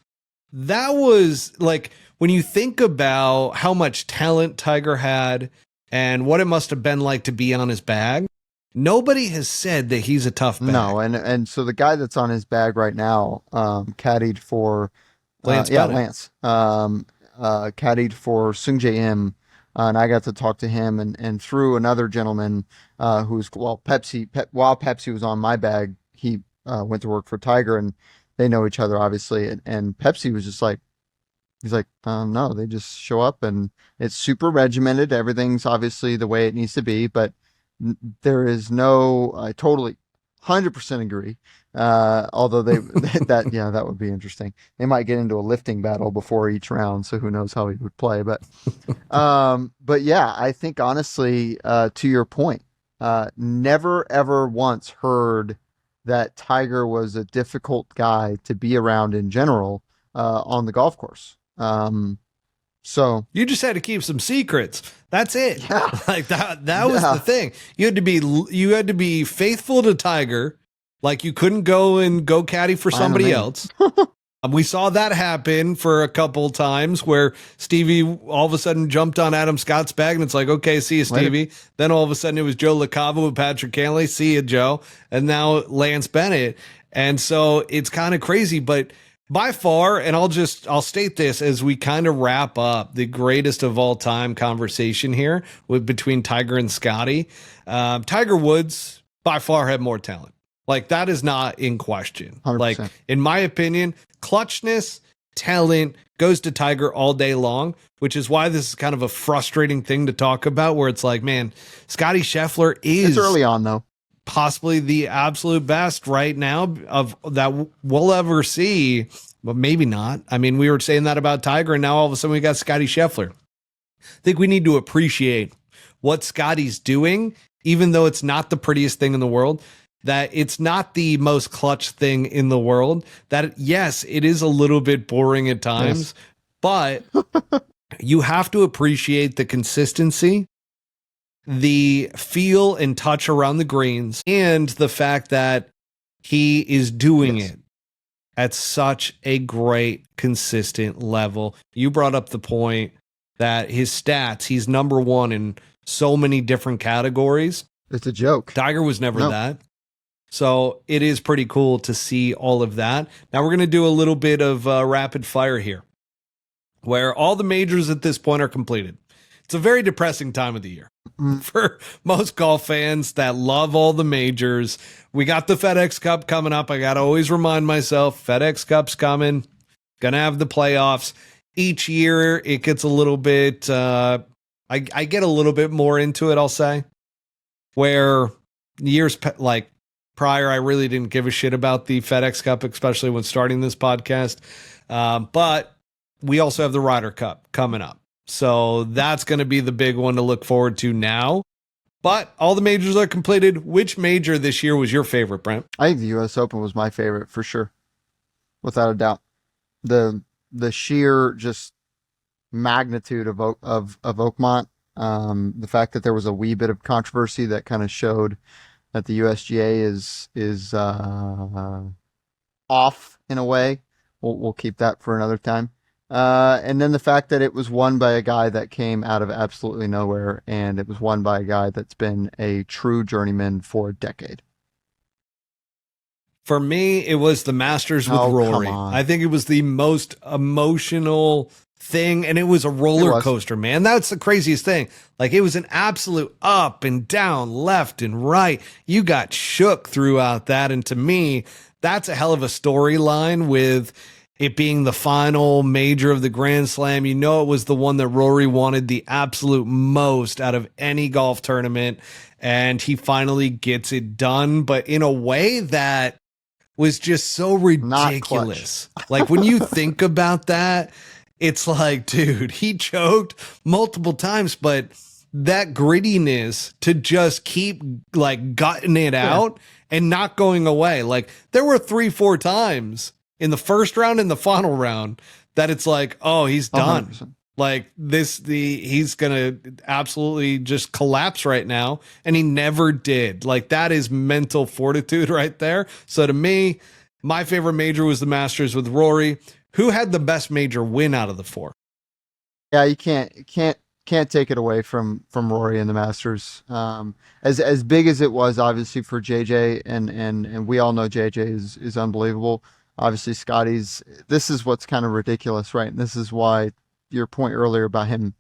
that was like, when you think about how much talent Tiger had and what it must have been like to be on his bag, nobody has said that he's a tough bag. No. And so the guy that's on his bag right now, caddied for Lance. Lance. Caddied for Sung Jae Im and I got to talk to him and through another gentleman who's while Pepsi was on my bag, he went to work for Tiger, and they know each other obviously, and Pepsi was just like. He's like, no, they just show up and it's super regimented. Everything's obviously the way it needs to be, but there is no, I totally 100% agree. Although that would be interesting. They might get into a lifting battle before each round. So who knows how he would play, but yeah, I think honestly, to your point, never ever once heard that Tiger was a difficult guy to be around in general, on the golf course. So you just had to keep some secrets. That's it. Yeah. Like that was the thing. You had to be faithful to Tiger. Like you couldn't go caddy for somebody else. We saw that happen for a couple times where Stevie all of a sudden jumped on Adam Scott's bag and it's like, okay, see you, Stevie. Later. Then all of a sudden it was Joe LaCava with Patrick Cantlay. See you, Joe. And now Lance Bennett. And so it's kind of crazy, but by far, and I'll state this as we kind of wrap up the greatest of all time conversation here between Tiger and Scottie. Tiger Woods by far had more talent. Like that is not in question. 100%. Like in my opinion, clutchness, talent goes to Tiger all day long, which is why this is kind of a frustrating thing to talk about where it's like, man, Scottie Scheffler is it's early on though. Possibly the absolute best right now of that we'll ever see, but maybe not. I mean, we were saying that about Tiger and now all of a sudden we got Scottie Scheffler. I think we need to appreciate what Scottie's doing, even though it's not the prettiest thing in the world. That it's not the most clutch thing in the world, that yes, it is a little bit boring at times, but you have to appreciate the consistency, the feel and touch around the greens, and the fact that he is doing it at such a great, consistent level. You brought up the point that his stats, he's number one in so many different categories. It's a joke. Tiger was never that. So it is pretty cool to see all of that. Now we're going to do a little bit of rapid fire here, where all the majors at this point are completed. It's a very depressing time of the year for most golf fans that love all the majors. We got the FedEx Cup coming up. I got to always remind myself, FedEx Cup's coming. Going to have the playoffs. Each year it gets a little bit, I get a little bit more into it, I'll say, where years like prior, I really didn't give a shit about the FedEx Cup, especially when starting this podcast. But we also have the Ryder Cup coming up. So that's going to be the big one to look forward to now. But all the majors are completed. Which major this year was your favorite, Brent? I think the U.S. Open was my favorite for sure, without a doubt. The sheer just magnitude of Oakmont, the fact that there was a wee bit of controversy that kind of showed that the USGA is off in a way. We'll keep that for another time. And then the fact that it was won by a guy that came out of absolutely nowhere, and it was won by a guy that's been a true journeyman for a decade. For me, it was the Masters with Rory. I think it was the most emotional thing, and it was a roller coaster, man. That's the craziest thing. Like, it was an absolute up and down, left and right. You got shook throughout that, and to me, that's a hell of a storyline with it being the final major of the Grand Slam. You know, it was the one that Rory wanted the absolute most out of any golf tournament, and he finally gets it done, but in a way that was just so ridiculous. Like, when you think about that, it's like, dude, he choked multiple times, but that grittiness to just keep like gutting it out and not going away. Like, there were 3-4 times in the first round and the final round that it's like, oh, he's done. 100%. Like he's going to absolutely just collapse right now. And he never did. Like, that is mental fortitude right there. So to me, my favorite major was the Masters with Rory. Who had the best major win out of the four? Yeah, you can't take it away from Rory and the Masters. As big as it was, obviously, for JJ, and we all know JJ is unbelievable. Obviously, Scottie's. This is what's kind of ridiculous, right? And this is why your point earlier about him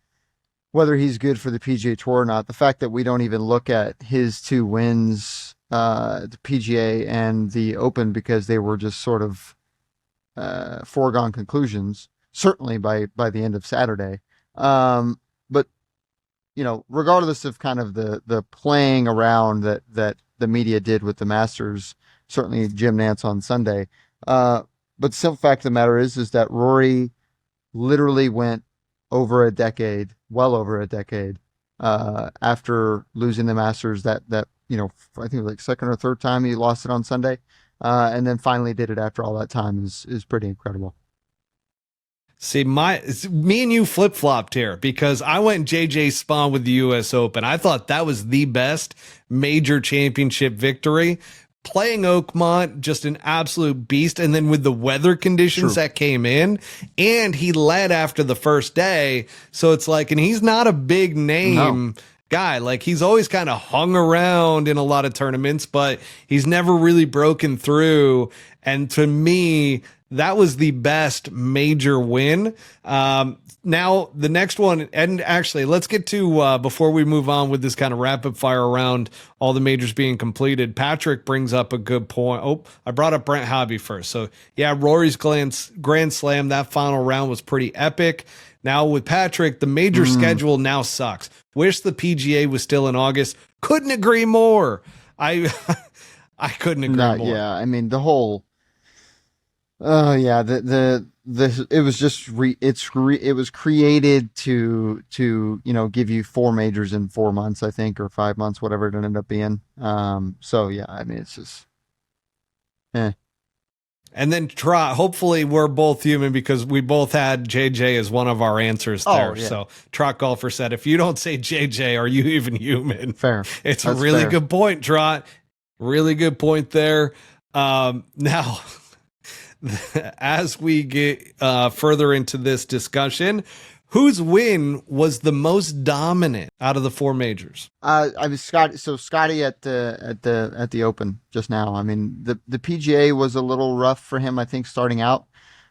whether he's good for the PGA Tour or not. The fact that we don't even look at his 2 wins, the PGA and the Open, because they were just sort of foregone conclusions, certainly by the end of Saturday. But regardless of kind of the playing around that the media did with the Masters, certainly Jim Nantz on Sunday. But the simple fact of the matter is that Rory literally went over a decade, well over a decade, after losing the Masters. That I think it was like second or third time he lost it on Sunday, and then finally did it after all that time is pretty incredible. See, me and you flip-flopped here, because I went JJ Spaun with the U.S. Open. I thought that was the best major championship victory. Playing Oakmont, just an absolute beast. And then with the weather conditions that came in, and he led after the first day. So it's like, and he's not a big name guy. Like, he's always kind of hung around in a lot of tournaments, but he's never really broken through. And to me, that was the best major win. Now, the next one, and actually, let's get to, before we move on with this kind of rapid fire around all the majors being completed, Patrick brings up a good point. Oh, I brought up Brent Hobby first. So, yeah, Rory's Grand Slam, that final round was pretty epic. Now, with Patrick, the major schedule now sucks. Wish the PGA was still in August. Couldn't agree more. I couldn't agree more. Yeah, I mean, the whole... it was just it was created to give you 4 majors in 4 months, I think, or 5 months, whatever it ended up being. So yeah, I mean, it's just And then hopefully we're both human, because we both had JJ as one of our answers there. Yeah. So Trot Golfer said, if you don't say JJ, are you even human? Fair. It's a really good point, Trot. Really good point there. Now, as we get further into this discussion, whose win was the most dominant out of the 4 majors? I was Scottie. So Scottie at the Open just now. I mean, the PGA was a little rough for him, I think, starting out,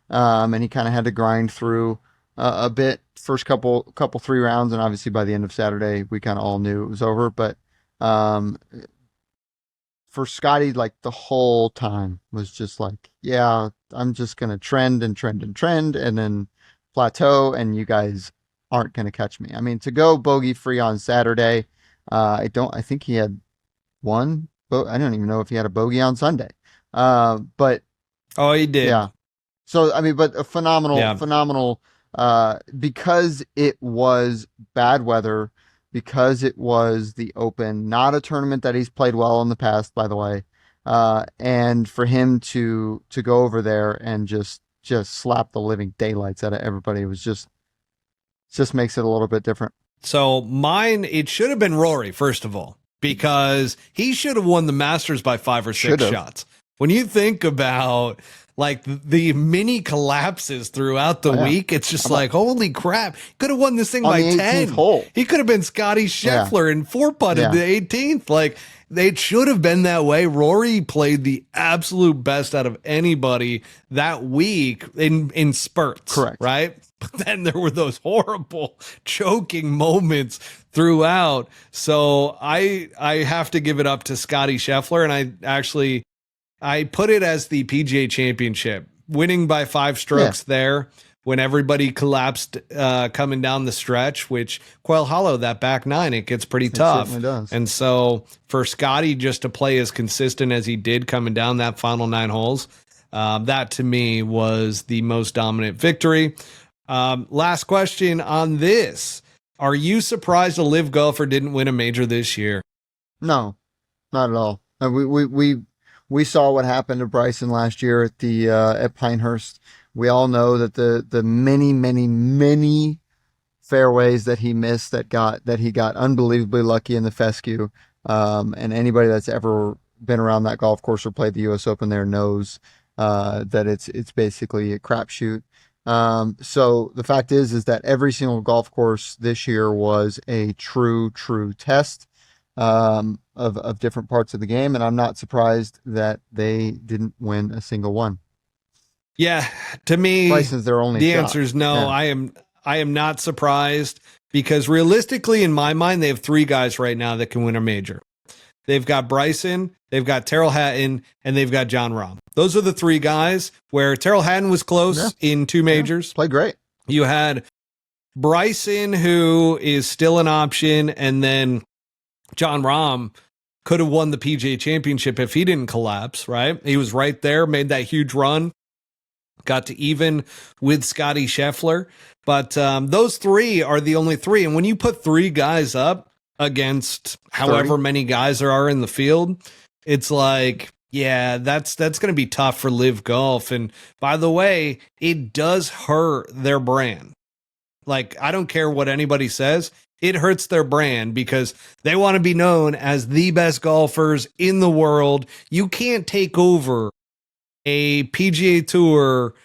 and he kind of had to grind through a bit first couple 3 rounds, and obviously by the end of Saturday, we kind of all knew it was over. But for Scottie, like, the whole time was just like, yeah, I'm just gonna trend and then plateau, and you guys aren't gonna catch me. I mean, to go bogey free on Saturday, I think he had one, but I don't even know if he had a bogey on Sunday. But he did. Yeah. So I mean, but a phenomenal, because it was bad weather, because it was the Open, not a tournament that he's played well in the past, by the way. And for him to go over there and just slap the living daylights out of everybody, was just makes it a little bit different. So mine, it should have been Rory, first of all, because he should have won the Masters by 5 or 6 shots. When you think about like the mini collapses throughout the week, it's just like, holy crap, could have won this thing by 10. Hole. He could have been Scottie Scheffler and 4-putted the 18th. Like, it should have been that way. Rory played the absolute best out of anybody that week in spurts. Correct. Right? But then there were those horrible choking moments throughout. So I have to give it up to Scottie Scheffler. And I put it as the PGA Championship, winning by 5 strokes there when everybody collapsed coming down the stretch, which Quail Hollow, that back 9, it gets pretty tough. It certainly does. And so for Scottie just to play as consistent as he did coming down that final 9 holes, that to me was the most dominant victory. Last question on this. Are you surprised a LIV golfer didn't win a major this year? No, not at all. We saw what happened to Bryson last year at Pinehurst. We all know that the many fairways that he missed that he got unbelievably lucky in the fescue. And anybody that's ever been around that golf course or played the U.S. Open there knows that it's basically a crapshoot. So the fact is that every single golf course this year was a true test of different parts of the game, and I'm not surprised that they didn't win a single one. Yeah, to me, Bryson's their only the shot. answer is no. Yeah. I am not surprised because realistically, in my mind, they have 3 guys right now that can win a major. They've got Bryson, they've got Terrell Hatton, and they've got Jon Rahm. Those are the 3 guys where Terrell Hatton was close in 2 majors. Played great. You had Bryson, who is still an option, and then Jon Rahm could have won the PGA Championship if he didn't collapse, right? He was right there, made that huge run, got to even with Scottie Scheffler. But those 3 are the only 3. And when you put 3 guys up against however many guys there are in the field, it's like, yeah, that's going to be tough for LIV Golf. And by the way, it does hurt their brand. Like, I don't care what anybody says. It hurts their brand because they want to be known as the best golfers in the world. You can't take over a PGA Tour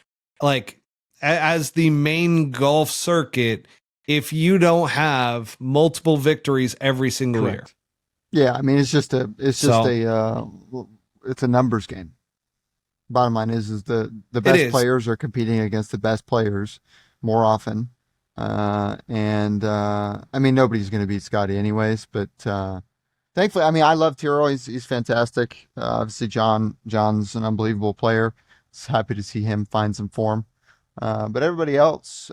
like as the main golf circuit if you don't have multiple victories every single year. Yeah, I mean, it's a numbers game. Bottom line is the best players are competing against the best players more often. I mean, nobody's going to beat Scottie anyways, but thankfully, I mean, I love Tyrrell. He's fantastic. Obviously, John's an unbelievable player. It's happy to see him find some form. But everybody else,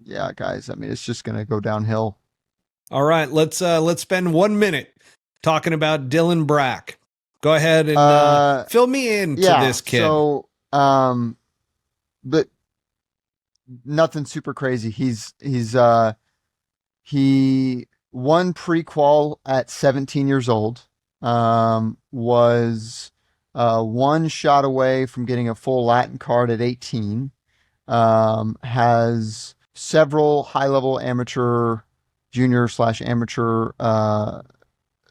yeah, guys, I mean, it's just going to go downhill. All right, let's spend 1 minute talking about Dylan Brack. Go ahead and fill me in to this kid. So, but nothing super crazy. He won pre-qual at 17 years old. Was 1 shot away from getting a full Latin card at 18. Has several high-level amateur, junior/amateur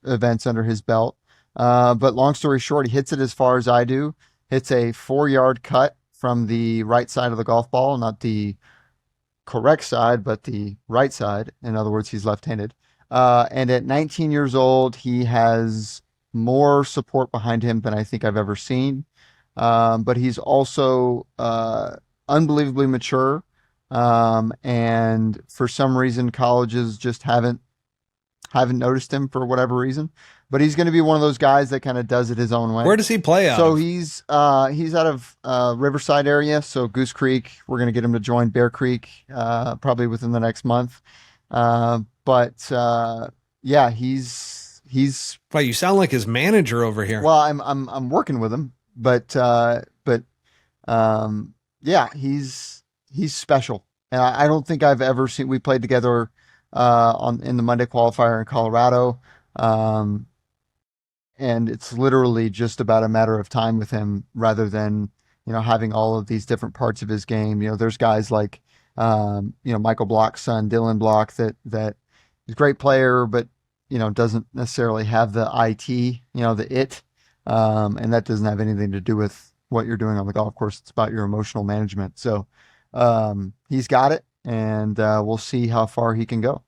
events under his belt. But long story short, he hits it as far as I do. Hits a 4-yard cut from the right side of the golf ball, not the correct side, but the right side. In other words, he's left-handed. And at 19 years old, he has more support behind him than I think I've ever seen. But he's also unbelievably mature. And for some reason, colleges just haven't noticed him for whatever reason. But he's going to be one of those guys that kind of does it his own way. Where does he play out? So he's out of Riverside area. So Goose Creek, we're going to get him to join Bear Creek probably within the next month. Yeah, he's. Wow, you sound like his manager over here. Well, I'm working with him, but yeah, he's special. And I don't think I've ever seen. We played together in the Monday qualifier in Colorado. And it's literally just about a matter of time with him rather than, having all of these different parts of his game. There's guys like, Michael Block's son, Dylan Block, that is a great player, but, doesn't necessarily have the IT, the it. And that doesn't have anything to do with what you're doing on the golf course. It's about your emotional management. So, he's got it, and we'll see how far he can go.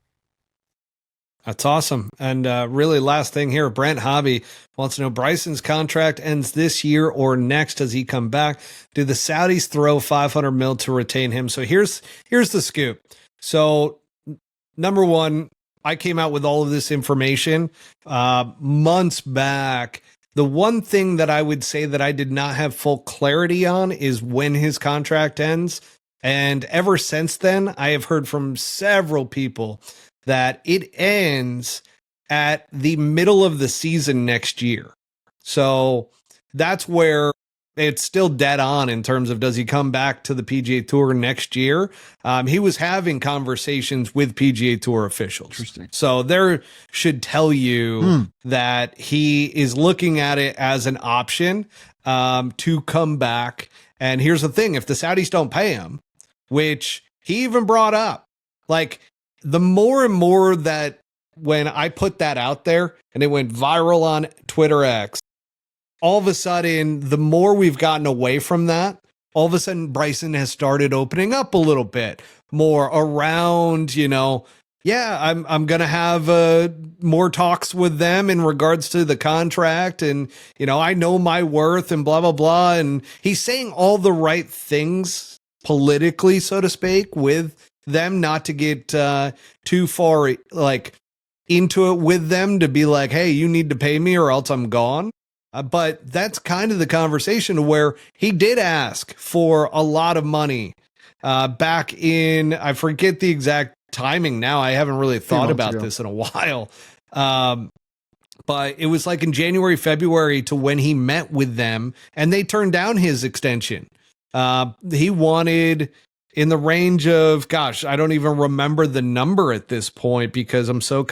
That's awesome. And really last thing here, Brent Hobby wants to know, Bryson's contract ends this year or next. Does he come back? Do the Saudis throw $500 million to retain him? So here's the scoop. So number one, I came out with all of this information months back. The one thing that I would say that I did not have full clarity on is when his contract ends. And ever since then, I have heard from several people that it ends at the middle of the season next year. So that's where it's still dead on in terms of, does he come back to the PGA Tour next year? He was having conversations with PGA Tour officials. Interesting. So there should tell you that he is looking at it as an option to come back. And here's the thing, if the Saudis don't pay him, which he even brought up, like, the more and more that when I put that out there and it went viral on Twitter X, all of a sudden, the more we've gotten away from that, all of a sudden Bryson has started opening up a little bit more around, I'm going to have more talks with them in regards to the contract. And, I know my worth and blah, blah, blah. And he's saying all the right things politically, so to speak, with them, not to get too far like into it with them to be like, hey, you need to pay me or else I'm gone. But that's kind of the conversation where he did ask for a lot of money back in, I forget the exact timing now. I haven't really thought about this in a while. But it was like in January, February to when he met with them and they turned down his extension. He wanted in the range of, gosh, I don't even remember the number at this point because I'm so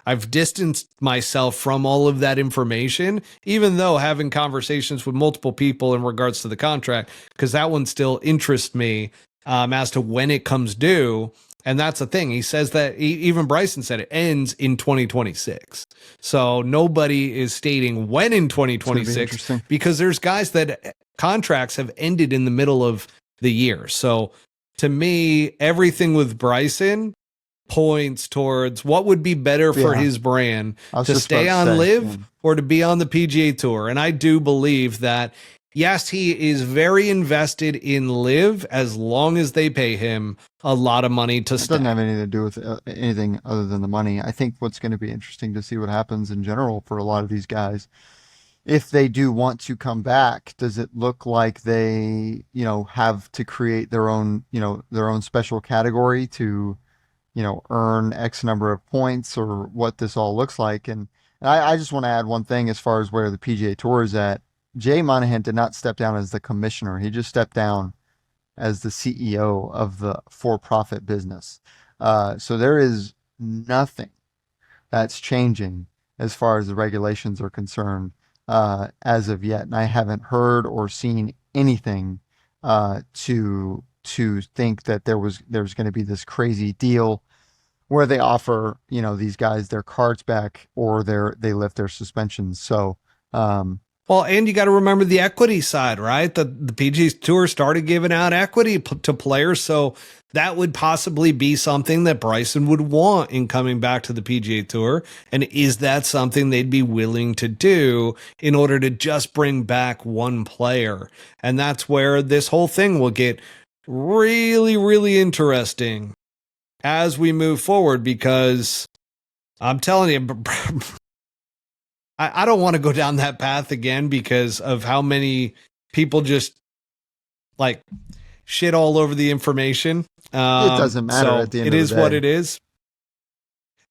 I've distanced myself from all of that information, even though having conversations with multiple people in regards to the contract, because that one still interests me as to when it comes due. And that's the thing. He says that even Bryson said it ends in 2026. So nobody is stating when in 2026 because there's guys that contracts have ended in the middle of the year. So to me, everything with Bryson points towards what would be better for his brand to stay on LIV or to be on the PGA Tour. And I do believe that, yes, he is very invested in LIV as long as they pay him a lot of money to stay. It doesn't have anything to do with anything other than the money. I think what's going to be interesting to see what happens in general for a lot of these guys. If they do want to come back, does it look like they, have to create their own special category to, earn X number of points or what this all looks like? And I just want to add one thing as far as where the PGA Tour is at. Jay Monahan did not step down as the commissioner. He just stepped down as the CEO of the for-profit business. So there is nothing that's changing as far as the regulations are concerned as of yet. And I haven't heard or seen anything to think that there's going to be this crazy deal where they offer, these guys their cards back or they lift their suspensions. So, well, and you got to remember the equity side, right? The PGA Tour started giving out equity to players, so that would possibly be something that Bryson would want in coming back to the PGA Tour. And is that something they'd be willing to do in order to just bring back one player? And that's where this whole thing will get really, really interesting as we move forward, because I'm telling you, I don't want to go down that path again because of how many people just like shit all over the information. It doesn't matter at the end of the day. It is what it is.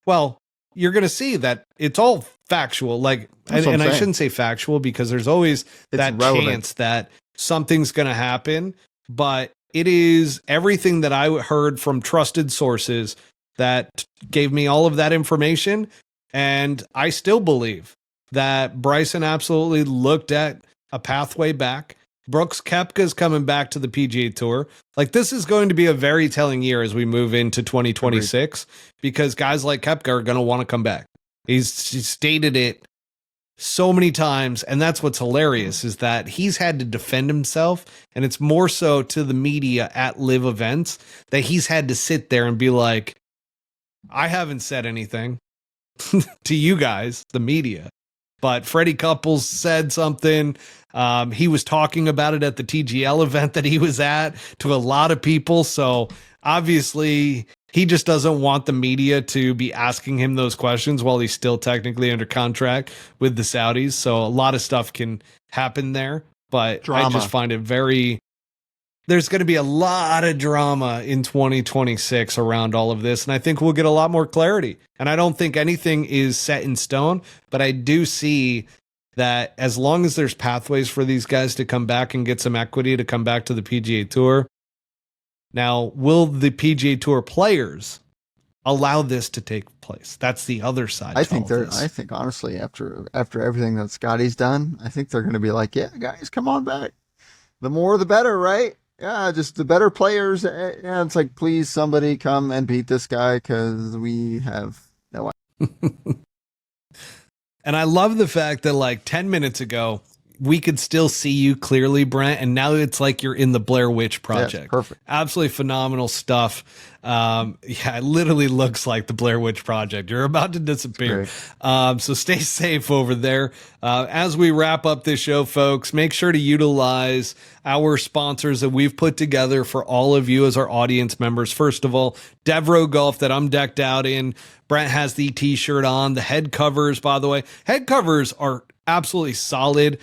Well, you're going to see that it's all factual. And I shouldn't say factual because there's always that chance that something's going to happen. But it is everything that I heard from trusted sources that gave me all of that information. And I still believe that Bryson absolutely looked at a pathway back. Brooks Koepka's coming back to the PGA Tour. Like, this is going to be a very telling year as we move into 2026 because guys like Koepka are going to want to come back. He's stated it so many times, and that's what's hilarious is that he's had to defend himself, and it's more so to the media at LIV events that he's had to sit there and be like, I haven't said anything to you guys, the media. But Freddie Couples said something. He was talking about it at the TGL event that he was at to a lot of people. So obviously he just doesn't want the media to be asking him those questions while he's still technically under contract with the Saudis. So a lot of stuff can happen there. But I just find it there's going to be a lot of drama in 2026 around all of this. And I think we'll get a lot more clarity. And I don't think anything is set in stone, but I do see that as long as there's pathways for these guys to come back and get some equity to come back to the PGA Tour. Now, will the PGA Tour players allow this to take place? That's the other side. I think honestly, after everything that Scottie's done, I think they're going to be like, yeah, guys, come on back. The more, the better, right? Yeah, just the better players. Yeah, it's like, please, somebody come and beat this guy because we have no idea. And I love the fact that like 10 minutes ago, we could still see you clearly, Brent. And now it's like you're in the Blair Witch Project. Yes, perfect. Absolutely phenomenal stuff. Yeah, it literally looks like the Blair Witch Project. You're about to disappear. So stay safe over there. As we wrap up this show, folks, make sure to utilize our sponsors that we've put together for all of you as our audience members. First of all, Devereux Golf that I'm decked out in. Brent has the t-shirt on. The head covers, by the way. Head covers are absolutely solid.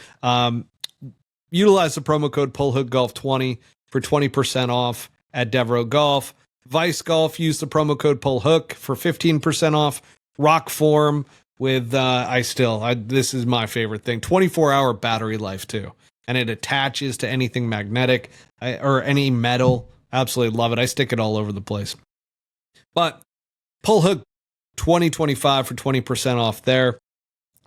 Utilize the promo code PullHookGolf20 for 20% off at Devereux Golf. Vice Golf, use the promo code PullHook for 15% off. Rokform with, this is my favorite thing, 24-hour battery life too. And it attaches to anything magnetic or any metal. Absolutely love it. I stick it all over the place. But PullHook 2025 for 20% off there.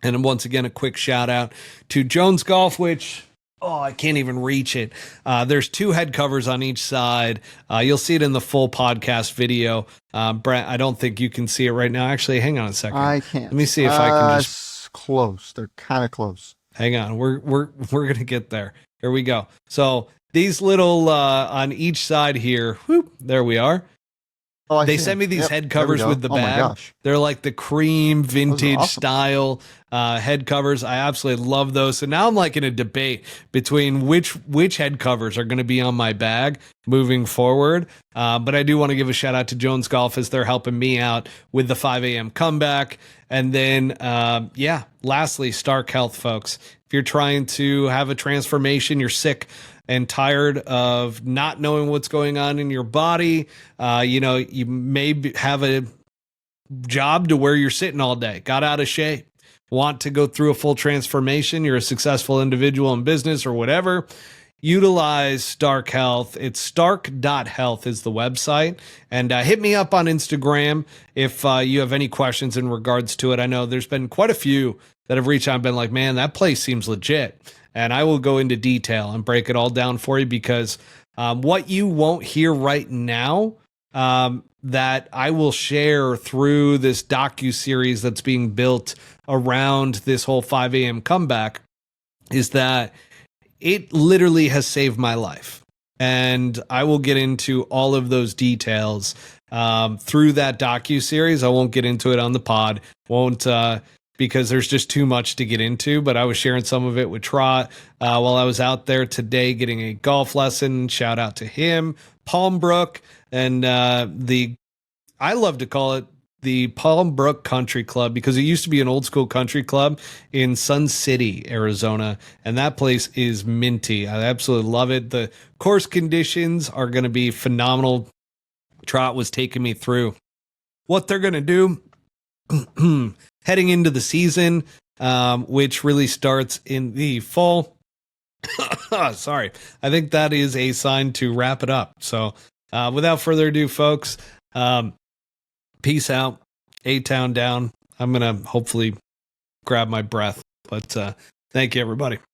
And once again, a quick shout out to Jones Golf, which, I can't even reach it. There's 2 head covers on each side. You'll see it in the full podcast video. Brent, I don't think you can see it right now. Actually, hang on a second. I can't. Let me see if I can just. It's close. They're kind of close. Hang on. We're gonna get there. Here we go. So these little on each side here. Whoop, there we are. Oh, they sent me these head covers with the bag. Oh my gosh. They're like the cream vintage awesome. style head covers. I absolutely love those. So now I'm like in a debate between which head covers are going to be on my bag moving forward. But I do want to give a shout out to Jones Golf as they're helping me out with the 5 a.m. comeback. And then, lastly, Stark Health, folks. If you're trying to have a transformation, you're sick and tired of not knowing what's going on in your body, you may have a job to where you're sitting all day, got out of shape, want to go through a full transformation, you're a successful individual in business or whatever, utilize Stark Health. It's stark.health is the website. And hit me up on Instagram if you have any questions in regards to it. I know there's been quite a few that have reached out and been like, man, that place seems legit. And I will go into detail and break it all down for you because what you won't hear right now that I will share through this docu-series that's being built around this whole 5 a.m. comeback is that it literally has saved my life. And I will get into all of those details through that docu-series. I won't get into it on the pod. Because there's just too much to get into, but I was sharing some of it with Trot while I was out there today getting a golf lesson. Shout out to him, Palmbrook, and I love to call it the Palmbrook Country Club because it used to be an old school country club in Sun City, Arizona, and that place is minty. I absolutely love it. The course conditions are going to be phenomenal. Trot was taking me through what they're going to do heading into the season, which really starts in the fall. Sorry. I think that is a sign to wrap it up. So without further ado, folks, peace out. A-Town down. I'm going to hopefully grab my breath. But thank you, everybody.